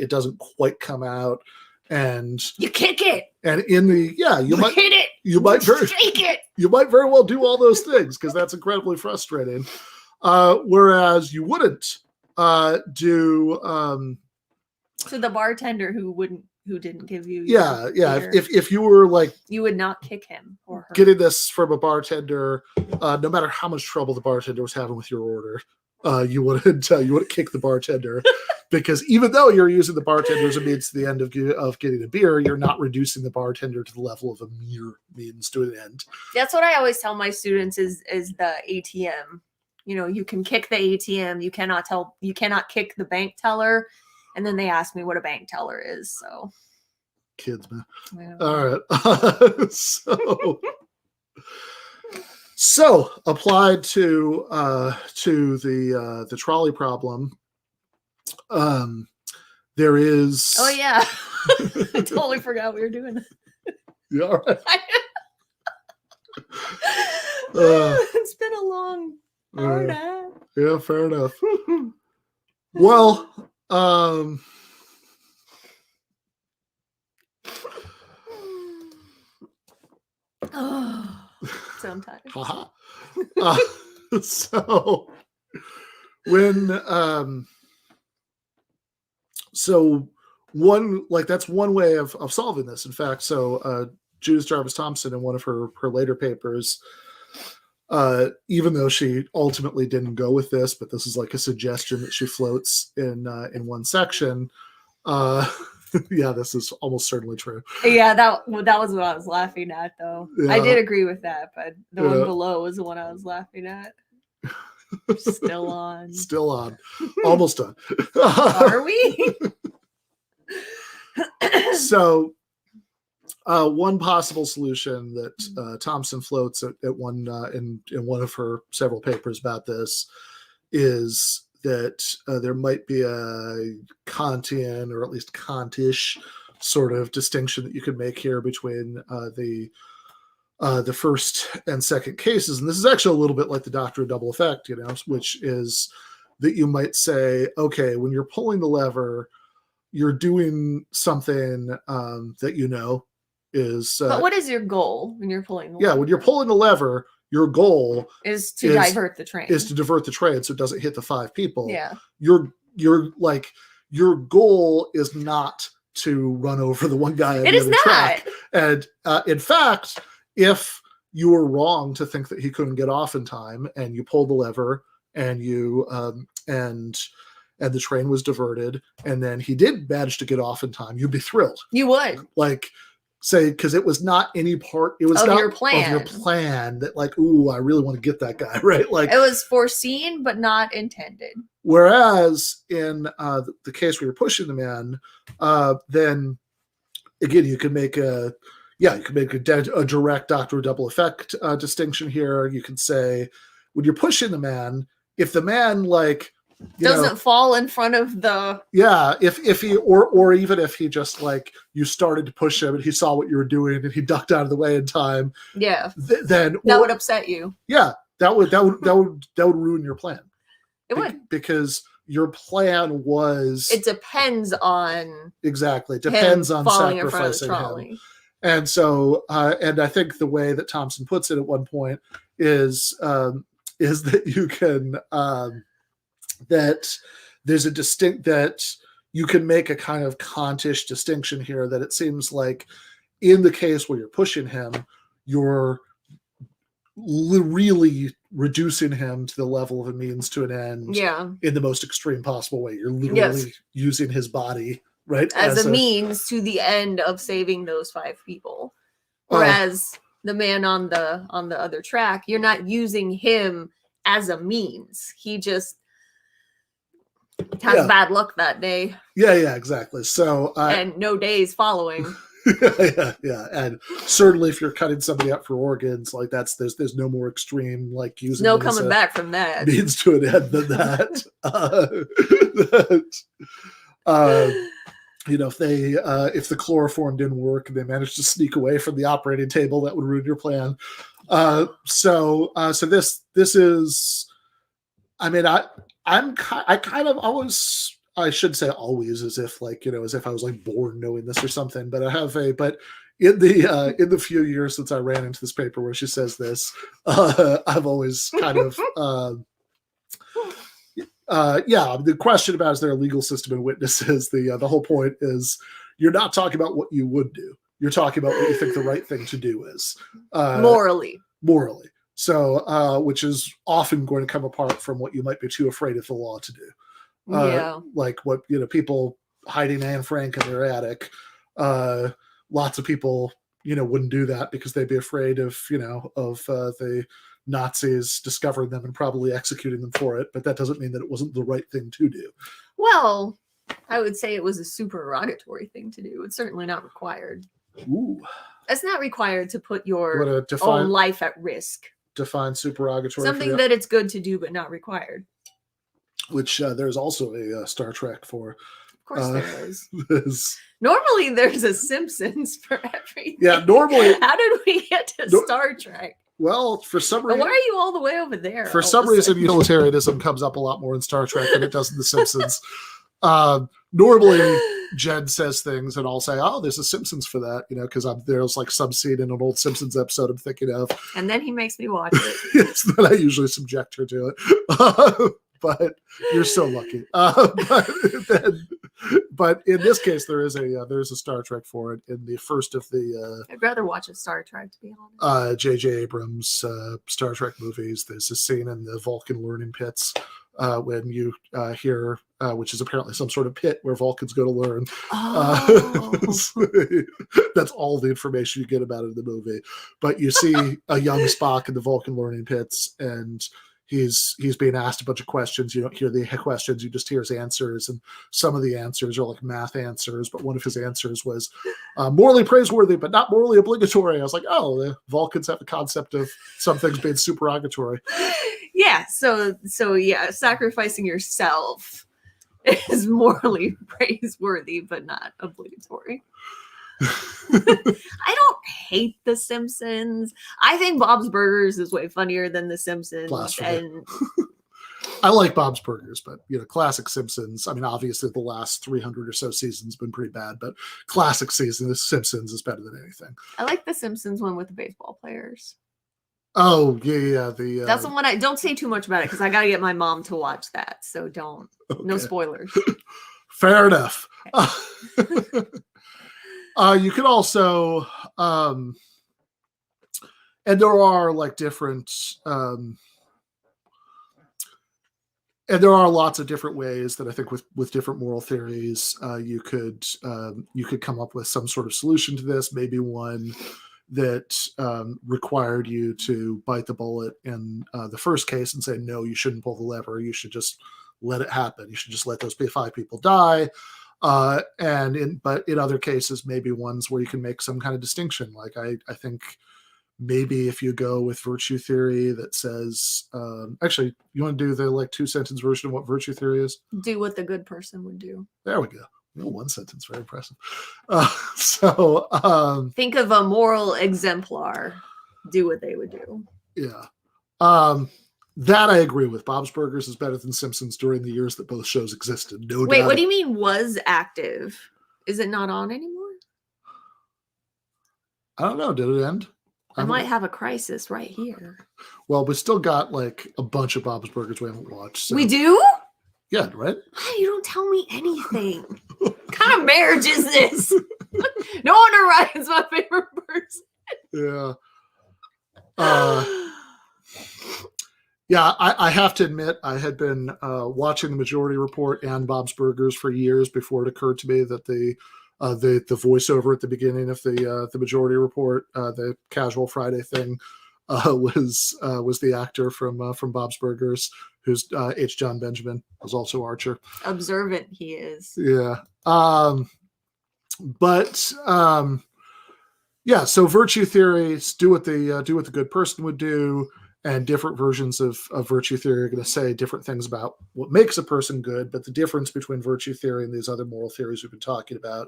doesn't quite come out, and you kick it, and in the you might hit it, you might shake it, you might very well do all those things because that's incredibly frustrating. Whereas you wouldn't do to the bartender who didn't give you beer. If you were like, you would not kick him or her. Getting this from a bartender, no matter how much trouble the bartender was having with your order, you wouldn't kick the bartender because even though you're using the bartender as a means to the end of getting a beer, you're not reducing the bartender to the level of a mere means to an end. That's what I always tell my students is the ATM. You know, you can kick the ATM, you cannot kick the bank teller. And then they asked me what a bank teller is. So, kids, man. Yeah. All right. So applied to the trolley problem. There is. Oh yeah, I totally forgot we were doing that. Yeah. All right. It's been a long hour and a half. Yeah, fair enough. Well. Sometimes. So when that's one way of solving this. In fact, Judith Jarvis Thompson in one of her later papers, even though she ultimately didn't go with this, but this is like a suggestion that she floats in one section. Yeah, this is almost certainly true. Yeah, that was what I was laughing at, though. Yeah. I did agree with that, but the one below was the one I was laughing at. Still on. Still on. Almost done. Are we? So, one possible solution that Thompson floats at one in one of her several papers about this is that there might be a Kantian or at least Kantish sort of distinction that you could make here between the first and second cases. And this is actually a little bit like the doctrine of double effect, which is that you might say, okay, when you're pulling the lever, you're doing something that is. But what is your goal when you're pulling the lever? Yeah, when you're pulling the lever, your goal is to divert the train. Is to divert the train so it doesn't hit the 5 people. Yeah. Your goal is not to run over the one guy on the other track. And in fact, if you were wrong to think that he couldn't get off in time, and you pulled the lever, and you and the train was diverted, and then he did manage to get off in time, you'd be thrilled. You would. Say, because it was not any part, it was of not your plan. Of your plan that ooh, I really want to get that guy, right? It was foreseen but not intended. Whereas in the case where you're pushing the man, then again you could make a direct doctrine of double effect distinction here. You could say when you're pushing the man, if the man doesn't fall in front of the if he or even if he just you started to push him and he saw what you were doing and he ducked out of the way in time, then that would upset you. That would ruin your plan. It would, because your plan was It depends on exactly it depends him on falling in front of the sacrificing him. trolley. And so, and I think the way that Thompson puts it at one point is that you can that there's a distinct that you can make a kind of Kantish distinction here. That it seems like in the case where you're pushing him, you're really reducing him to the level of a means to an end. Yeah, in the most extreme possible way. You're literally using his body. Right, as a means to the end of saving those 5 people. Whereas the man on the other track, you're not using him as a means. He just has bad luck that day. Yeah, exactly. So and no days following. yeah. And certainly if you're cutting somebody up for organs, like there's no more extreme like using no coming back from that. Means to an end than that. If the chloroform didn't work and they managed to sneak away from the operating table, that would ruin your plan. So this is, I mean, I kind of always, I should say always, as if as if I was like born knowing this or something, but but in the few years since I ran into this paper where she says this, I've always kind of, the question about is there a legal system and witnesses, the whole point is you're not talking about what you would do. You're talking about what you think the right thing to do is. Morally. So, which is often going to come apart from what you might be too afraid of the law to do. Like what, people hiding Anne Frank in their attic. Lots of people, wouldn't do that because they'd be afraid of the Nazis discovering them and probably executing them for it, but that doesn't mean that it wasn't the right thing to do. Well, I would say it was a supererogatory thing to do. It's certainly not required. Ooh. It's not required to put your own life at risk. Define supererogatory. Something that it's good to do, but not required. Which there's also a Star Trek for. Of course there is. Normally there's a Simpsons for everything. Yeah, normally. How did we get to Star Trek? Well, for some reason, why are you all the way over there? For some reason, utilitarianism comes up a lot more in Star Trek than it does in The Simpsons. Normally, Jen says things, and I'll say, "Oh, there's a Simpsons for that," because there's like some scene in an old Simpsons episode I'm thinking of, and then he makes me watch it. Yes, then I usually subject her to it. But you're so lucky. But in this case, there's a Star Trek for it in the first of the. I'd rather watch a Star Trek, to be honest. J.J. Abrams Star Trek movies. There's a scene in the Vulcan learning pits when you hear, which is apparently some sort of pit where Vulcans go to learn. Oh. That's all the information you get about it in the movie. But you see a young Spock in the Vulcan learning pits, and he's being asked a bunch of questions. You don't hear the questions, you just hear his answers, and some of the answers are like math answers, but one of his answers was morally praiseworthy but not morally obligatory. I was like, oh, the Vulcans have the concept of some things being supererogatory. Yeah, so yeah, sacrificing yourself is morally praiseworthy but not obligatory. I don't hate The Simpsons. I think Bob's Burgers is way funnier than The Simpsons. And I like Bob's Burgers, but classic Simpsons. I mean, obviously the last 300 or so seasons been pretty bad, but classic season The Simpsons is better than anything. I like The Simpsons one with the baseball players. Oh yeah. That's the one. I don't say too much about it because I got to get my mom to watch that. So don't. Okay. No spoilers. Fair enough. Okay. You could also, and there are like different, and there are lots of different ways that I think with different moral theories, you could come up with some sort of solution to this. Maybe one that required you to bite the bullet in the first case and say, no, you shouldn't pull the lever. You should just let it happen. You should just let those 5 people die. But in other cases, maybe ones where you can make some kind of distinction. Like I think maybe if you go with virtue theory that says, actually, you want to do the like 2-sentence version of what virtue theory is? Do what the good person would do. There we go. 1 sentence, very impressive. Think of a moral exemplar. Do what they would do. Yeah. That I agree with. Bob's Burgers is better than Simpsons during the years that both shows existed. No Wait, doubt. what do you mean was active? Is it not on anymore? I don't know. Did it end? I might have a crisis right here. Well, we still got like a bunch of Bob's Burgers we haven't watched. So. We do? Yeah, right? Hey, you don't tell me anything. What kind of marriage is this? No wonder Ryan's my favorite person. Yeah. Yeah, I have to admit, I had been watching the Majority Report and Bob's Burgers for years before it occurred to me that the voiceover at the beginning of the Majority Report, the Casual Friday thing, was the actor from Bob's Burgers, who's H. John Benjamin, was also Archer. Observant he is. Yeah. Yeah. So virtue theories do what the good person would do. And different versions of virtue theory are going to say different things about what makes a person good. But the difference between virtue theory and these other moral theories we've been talking about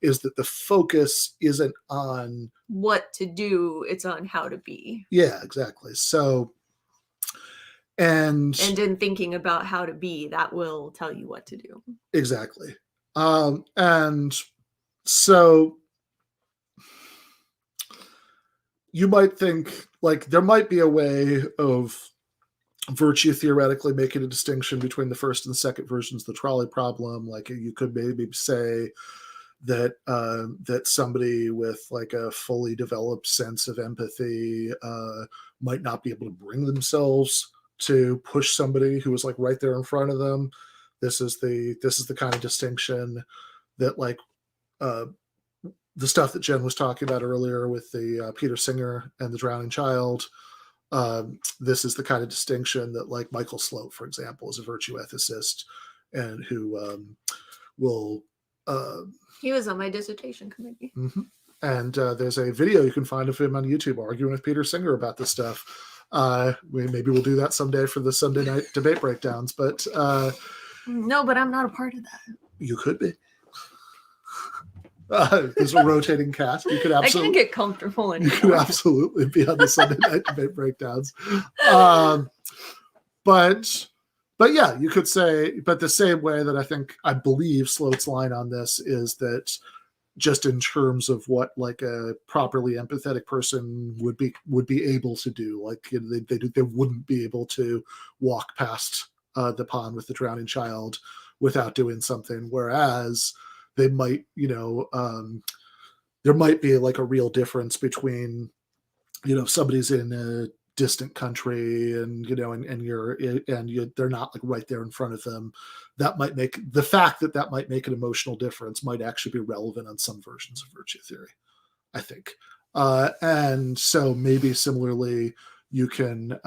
is that the focus isn't on what to do, it's on how to be. Yeah, exactly. So, and in thinking about how to be, that will tell you what to do. Exactly. And so you might think like there might be a way of virtue theoretically making a distinction between the first and second versions of the trolley problem. Like you could maybe say that that somebody with like a fully developed sense of empathy might not be able to bring themselves to push somebody who was like right there in front of them. This is the kind of distinction that like the stuff that Jen was talking about earlier with the Peter Singer and the drowning child. This is the kind of distinction that like Michael Sloat, for example, is a virtue ethicist and who will. He was on my dissertation committee. Mm-hmm. And there's a video you can find of him on YouTube arguing with Peter Singer about this stuff. Maybe we'll do that someday for the Sunday night debate breakdowns. But no, but I'm not a part of that. You could be. There's a rotating cast. You could absolutely. I can't get comfortable anymore. You could absolutely be on the Sunday night debate breakdowns. But yeah, you could say, but the same way that I believe Sloat's line on this is that just in terms of what like a properly empathetic person would be able to do, like you know, they wouldn't be able to walk past the pond with the drowning child without doing something, whereas they might, you know, there might be like a real difference between, you know, somebody's in a distant country and, you know, and they're not like right there in front of them. That might make the fact that might make an emotional difference might actually be relevant on some versions of virtue theory, I think. And so maybe similarly, you can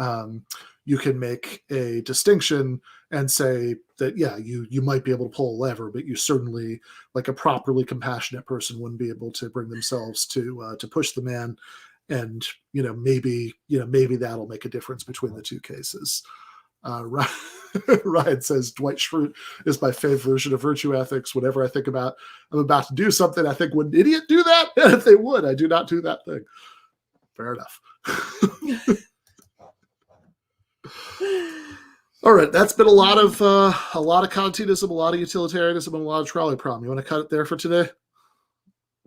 make a distinction and say that, yeah, you might be able to pull a lever, but you certainly, like a properly compassionate person, wouldn't be able to bring themselves to push the man. And, maybe that'll make a difference between the two cases. Ryan says, Dwight Schrute is my favorite version of virtue ethics. Whenever I think about I'm about to do something, I think, would an idiot do that? And if they would, I do not do that thing. Fair enough. All right, that's been a lot of Kantianism, a lot of utilitarianism, and a lot of trolley problem. You want to cut it there for today?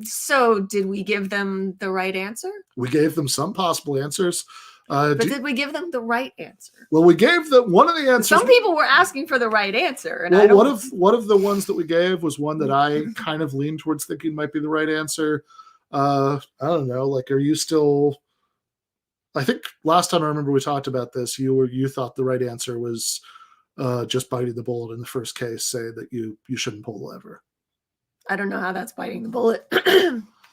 So, did we give them the right answer? We gave them some possible answers. But did we give them the right answer? Well, we gave them one of the answers. Some people were asking for the right answer, and one of the ones that we gave was one that I kind of leaned towards thinking might be the right answer. I don't know. Like, are you still? I think last time I remember we talked about this, you thought the right answer was just biting the bullet in the first case, say that you shouldn't pull the lever. I don't know how that's biting the bullet.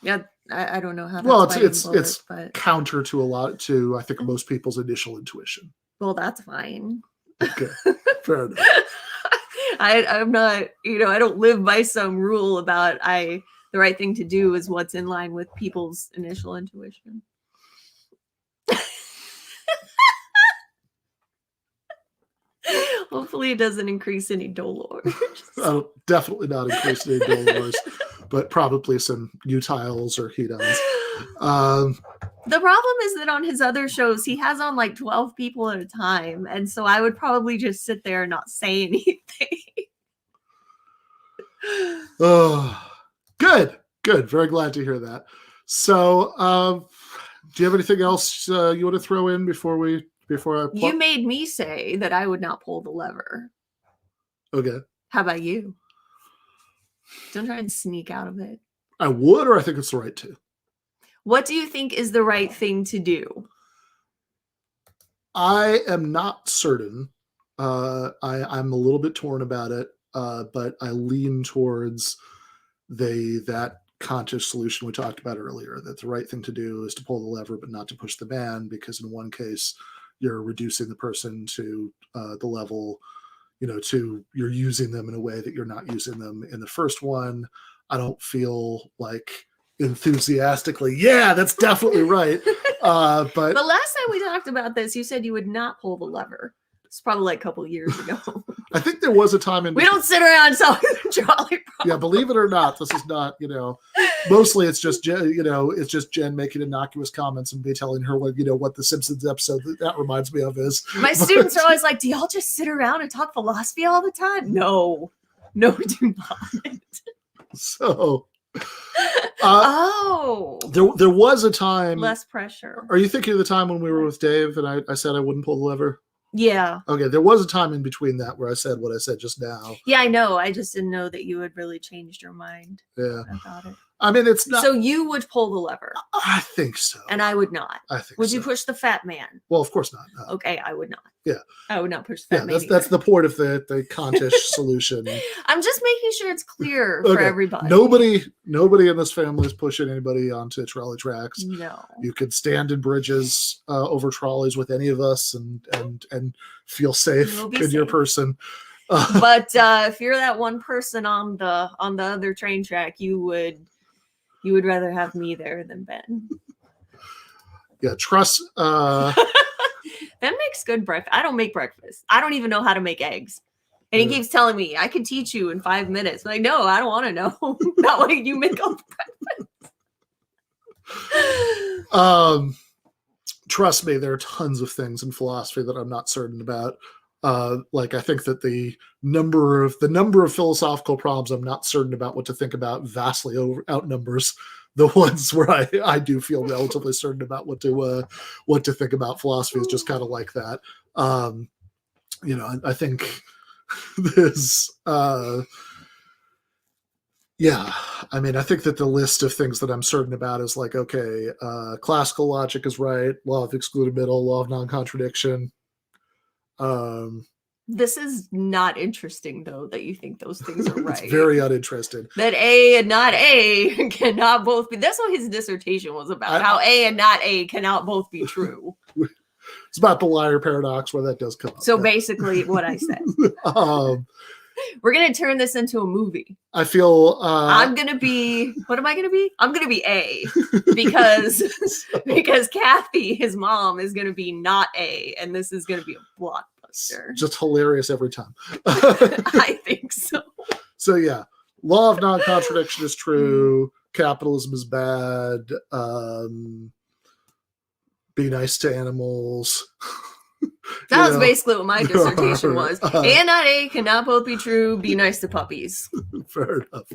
Yeah, I don't know how. That's it's counter to I think most people's initial intuition. Well, that's fine. Okay, fair enough. I'm not, I don't live by some rule about the right thing to do is what's in line with people's initial intuition. Hopefully it doesn't increase any dolors. Definitely not increase any dolors, but probably some utiles or hedons. The problem is that on his other shows, he has on like 12 people at a time. And so I would probably just sit there and not say anything. Oh, good. Very glad to hear that. So, do you have anything else you want to throw in before I? You made me say that I would not pull the lever. Okay. How about you? Don't try and sneak out of it. I would, or I think it's the right to. What do you think is the right thing to do? I am not certain. I'm a little bit torn about it, but I lean towards that conscious solution we talked about earlier, that the right thing to do is to pull the lever but not to push the ban, because in one case you're reducing the person to the level, you're using them in a way that you're not using them in the first one. I don't feel like enthusiastically, yeah, that's definitely right. But the last time we talked about this, you said you would not pull the lever. It's probably like a couple of years ago. I think there was a time in we don't sit around talking Trolley Problem. Yeah, believe it or not, this is not, mostly it's just Jen making innocuous comments and me telling her what the Simpsons episode that reminds me of is. My students are always like, do y'all just sit around and talk philosophy all the time? No, we do not. So there was a time. Less pressure. Are you thinking of the time when we were with Dave and I said I wouldn't pull the lever? Yeah. Okay, there was a time in between that where I said what I said just now. Yeah, I know. I just didn't know that you had really changed your mind about it. I mean, it's not. So you would pull the lever? I think so. And I would not. I think. Would you push the fat man? Well, of course not. No. Okay, I would not. Yeah. I would not push the fat man. That's the point of the Kantish solution. I'm just making sure it's clear for everybody. Nobody in this family is pushing anybody onto trolley tracks. No. You could stand in bridges over trolleys with any of us and feel safe in your person. But if you're that one person on the other train track, you would rather have me there than Ben. Yeah, trust. Ben makes good breakfast. I don't make breakfast. I don't even know how to make eggs. And he keeps telling me, I can teach you in 5 minutes. I'm like, no, I don't want to know. Not like you make all the breakfast. Trust me, there are tons of things in philosophy that I'm not certain about. Like I think that the number of philosophical problems I'm not certain about what to think about vastly outnumbers the ones where I do feel relatively certain about what to think about. Philosophy is just kind of like that. I think this. Yeah, I mean, I think that the list of things that I'm certain about is like, okay, classical logic is right, law of excluded middle, law of non-contradiction. This is not interesting, though, that you think those things are right. It's very uninteresting. That A and not A cannot both be. That's what his dissertation was about. How A and not A cannot both be true. It's about the liar paradox, where that does come up. So basically, what I said. We're gonna turn this into a movie. I feel I'm gonna be. What am I gonna be? I'm gonna be A, because Kathy, his mom, is gonna be not A, and this is gonna be a blockbuster. Just hilarious every time. I think so. So yeah, law of non-contradiction is true. Capitalism is bad. Be nice to animals. That was basically what my dissertation was. A and not A cannot both be true. Be nice to puppies. Fair enough.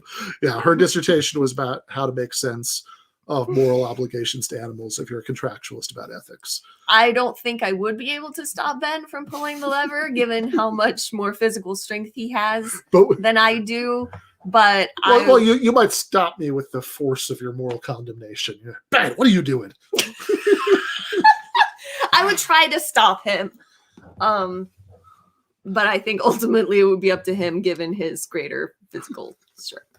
Yeah, her dissertation was about how to make sense of moral obligations to animals if you're a contractualist about ethics. I don't think I would be able to stop Ben from pulling the lever, given how much more physical strength he has than I do. But you might stop me with the force of your moral condemnation. Ben, what are you doing? I would try to stop him. But I think ultimately it would be up to him, given his greater physical strength.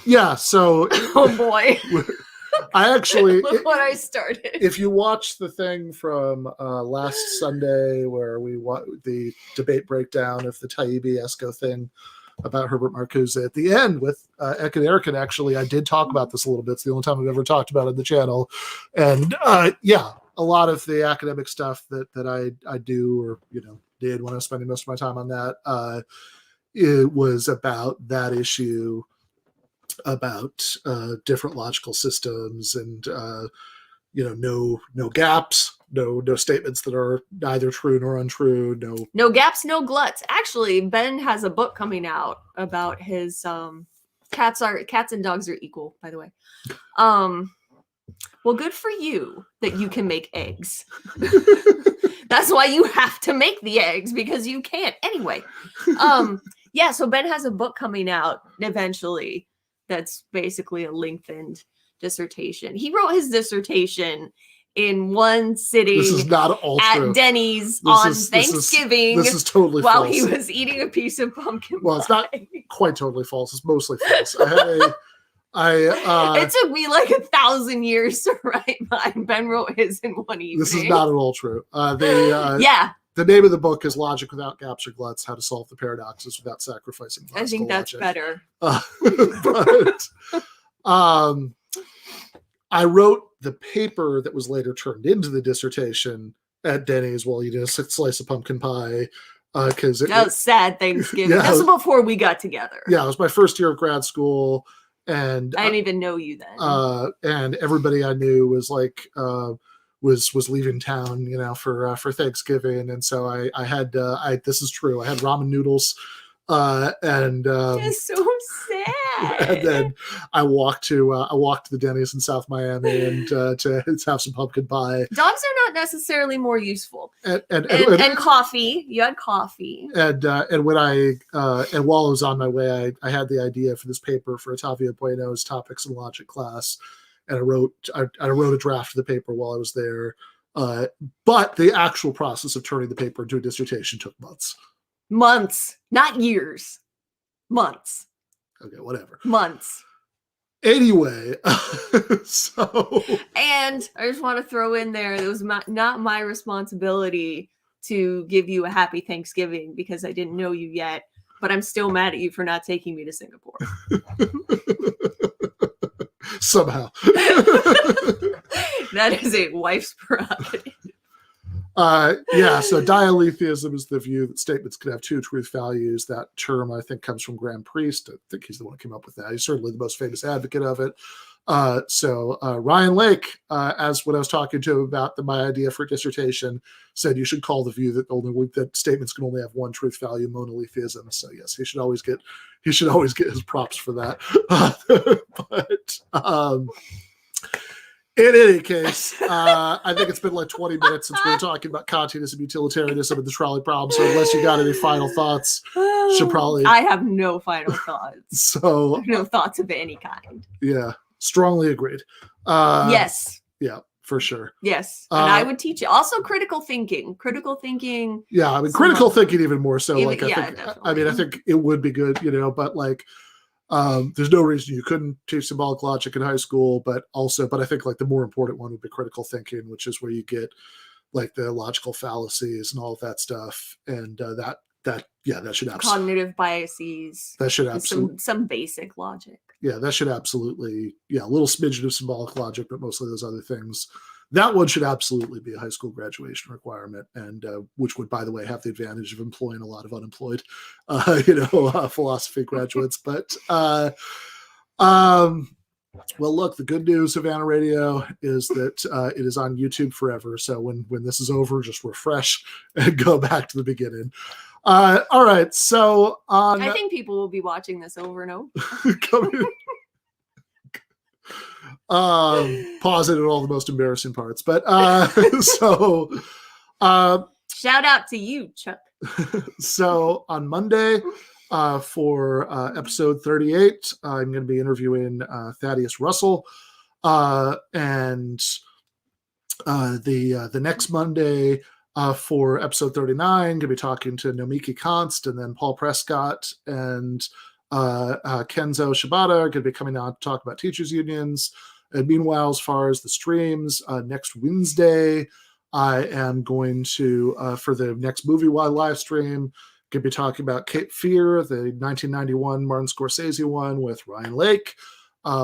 Yeah, so oh boy. I actually look what I started. If you watch the thing from last Sunday where we the debate breakdown of the Taibbi Esco thing about Herbert Marcuse at the end with Ek and Eric, and actually I did talk about this a little bit. It's the only time I've ever talked about it on the channel. And yeah, a lot of the academic stuff that I do or did when I was spending most of my time on that, it was about that issue about different logical systems and no gaps, no statements that are neither true nor untrue, No gaps, no gluts. Actually, Ben has a book coming out about his cats and dogs are equal, by the way. Well, good for you that you can make eggs. That's why you have to make the eggs, because you can't anyway. Yeah, so Ben has a book coming out eventually that's basically a lengthened dissertation. He wrote his dissertation in one sitting. This is not all at true. Denny's on Thanksgiving. This is totally while false. he was eating a piece of pumpkin Well, pie. it's not quite totally false. It's mostly false. It took me like 1,000 years to write mine. Ben wrote his in one evening. This is not at all true. Yeah. The name of the book is Logic Without Gaps or Gluts, How to Solve the Paradoxes Without Sacrificing Classical I think that's Logic. better. I wrote the paper that was later turned into the dissertation at Denny's while eating a slice of pumpkin pie. Because that was sad Thanksgiving. Yeah, That was before we got together. Yeah, it was my first year of grad school. And I didn't even know you then. And everybody I knew was like was leaving town, for Thanksgiving, and so I had this is true. I had ramen noodles, and it's so sad. And then I walked to the Denny's in South Miami and to have some pumpkin pie. Dogs are not necessarily more useful. And coffee. You had coffee. And when and while I was on my way, I had the idea for this paper for Otavio Bueno's Topics in Logic class, and I wrote a draft of the paper while I was there. But the actual process of turning the paper into a dissertation took months. Months, not years. Months. Okay, whatever. Months. Anyway, so. And I just want to throw in there, it was not my responsibility to give you a happy Thanksgiving because I didn't know you yet, but I'm still mad at you for not taking me to Singapore. Somehow. That is a wife's prerogative. So dialetheism is the view that statements can have two truth values. That term, I think, comes from Graham Priest. I think he's the one who came up with that. He's certainly the most famous advocate of it. Ryan Lake, as when I was talking to him about my idea for a dissertation, said you should call the view that statements can only have one truth value monotheism. So yes, he should always get his props for that. In any case, I think it's been like 20 minutes since we were talking about Kantianism, Utilitarianism, and the Trolley Problem. So unless you got any final thoughts, should probably. I have no final thoughts. So no thoughts of any kind. Yeah, strongly agreed. Yes. Yeah, for sure. Yes, and I would teach it. Also, critical thinking. Yeah, I mean, critical thinking even more so. I think it would be good, but like. There's no reason you couldn't teach symbolic logic in high school, but I think like the more important one would be critical thinking, which is where you get like the logical fallacies and all of that stuff. And that should absolutely cognitive biases. That should absolutely some basic logic. Yeah, that should absolutely a little smidgen of symbolic logic, but mostly those other things. That one should absolutely be a high school graduation requirement, and which would, by the way, have the advantage of employing a lot of unemployed, philosophy graduates. But, well, look, the good news of Anna Radio is that it is on YouTube forever. So when this is over, just refresh and go back to the beginning. All right, so I think people will be watching this over and over. Pause it at all the most embarrassing parts, but shout out to you, Chuck. So on Monday for episode 38, I'm going to be interviewing Thaddeus Russell, and the next Monday for episode 39, going to be talking to Nomiki Konst and then Paul Prescott and Kenzo Shibata are going to be coming on to talk about teachers unions. And meanwhile, as far as the streams, next Wednesday, I am going to, for the next movie live stream, going to be talking about Cape Fear, the 1991 Martin Scorsese one with Ryan Lake,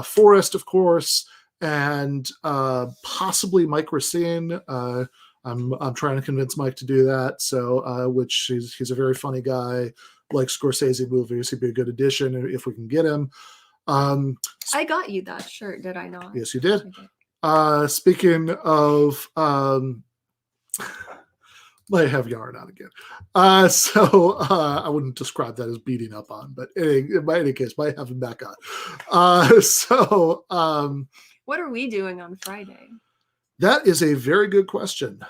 Forrest, of course, and possibly Mike Racine. I'm trying to convince Mike to do that. So, which he's a very funny guy, likes Scorsese movies. He'd be a good addition if we can get him. I got you that shirt, did I not? Yes, you did. I did. Speaking of, might have yarn on again. So I wouldn't describe that as beating up on, but in any case, might have him back on. What are we doing on Friday? That is a very good question.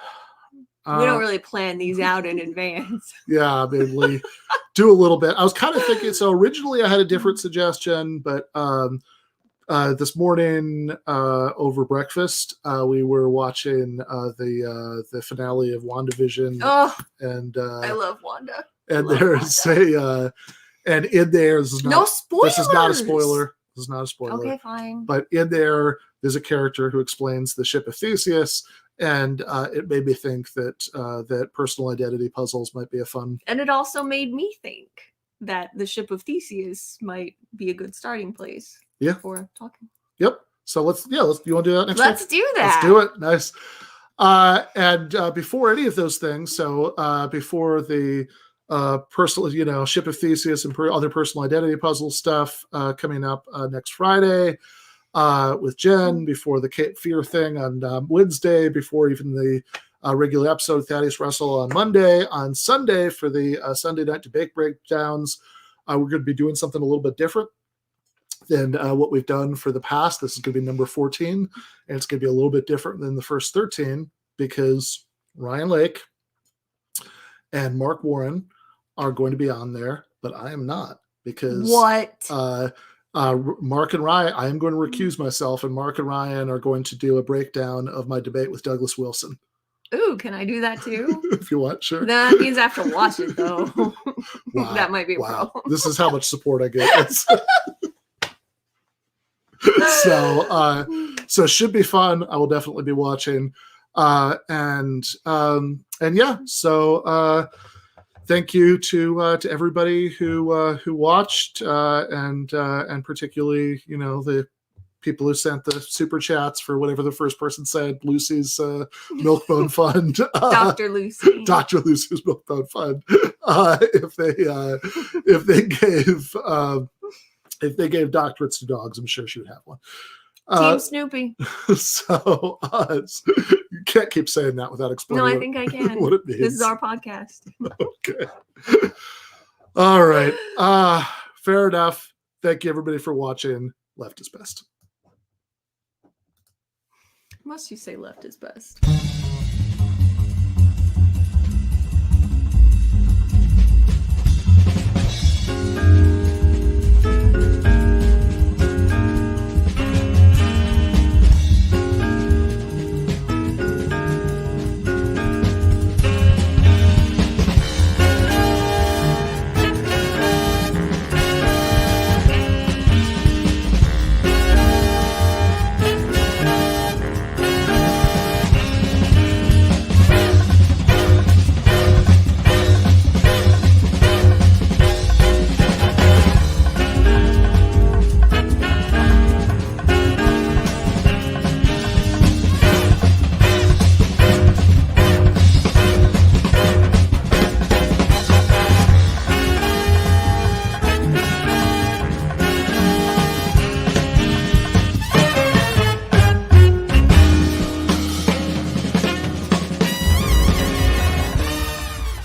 We don't really plan these out in advance. Yeah, I mean, we do a little bit. I was kind of thinking, so originally I had a different suggestion, but this morning over breakfast, we were watching the finale of WandaVision. Oh, and I love Wanda. And there's Wanda. And in there, this is not, no spoilers. This is not a spoiler. This is not a spoiler. Okay, fine. But in there's a character who explains the ship of Theseus. And it made me think that that personal identity puzzles might be a fun. And it also made me think that the ship of Theseus might be a good starting place. Yeah. For talking. Yep. So let's. You want to do that next week? Let's do that. Let's do it. Nice. And before any of those things, so before the personal, ship of Theseus and other personal identity puzzle stuff coming up next Friday. With Jen, before the Cape Fear thing on Wednesday, before even the regular episode, Thaddeus Russell on Monday. On Sunday, for the Sunday night debate breakdowns, we're going to be doing something a little bit different than what we've done for the past. This is going to be number 14, and it's going to be a little bit different than the first 13 because Ryan Lake and Mark Warren are going to be on there, but I am not because Mark and Ryan, I am going to recuse myself, and Mark and Ryan are going to do a breakdown of my debate with Douglas Wilson. Ooh, can I do that too? If you want, sure. That means I have to watch it though. Wow, that might be a problem. This is how much support I get. So it should be fun. I will definitely be watching. And yeah, so thank you to everybody who watched, and particularly the people who sent the super chats for whatever the first person said, Lucy's Milkbone Fund, Dr. Lucy, Dr. Lucy's Milkbone Fund. If they gave doctorates to dogs, I'm sure she would have one. Team Snoopy. So you can't keep saying that without explaining. No, I think I can. What it means. This is our podcast. Okay. All right. Fair enough. Thank you, everybody, for watching. Left is best. Must you say left is best?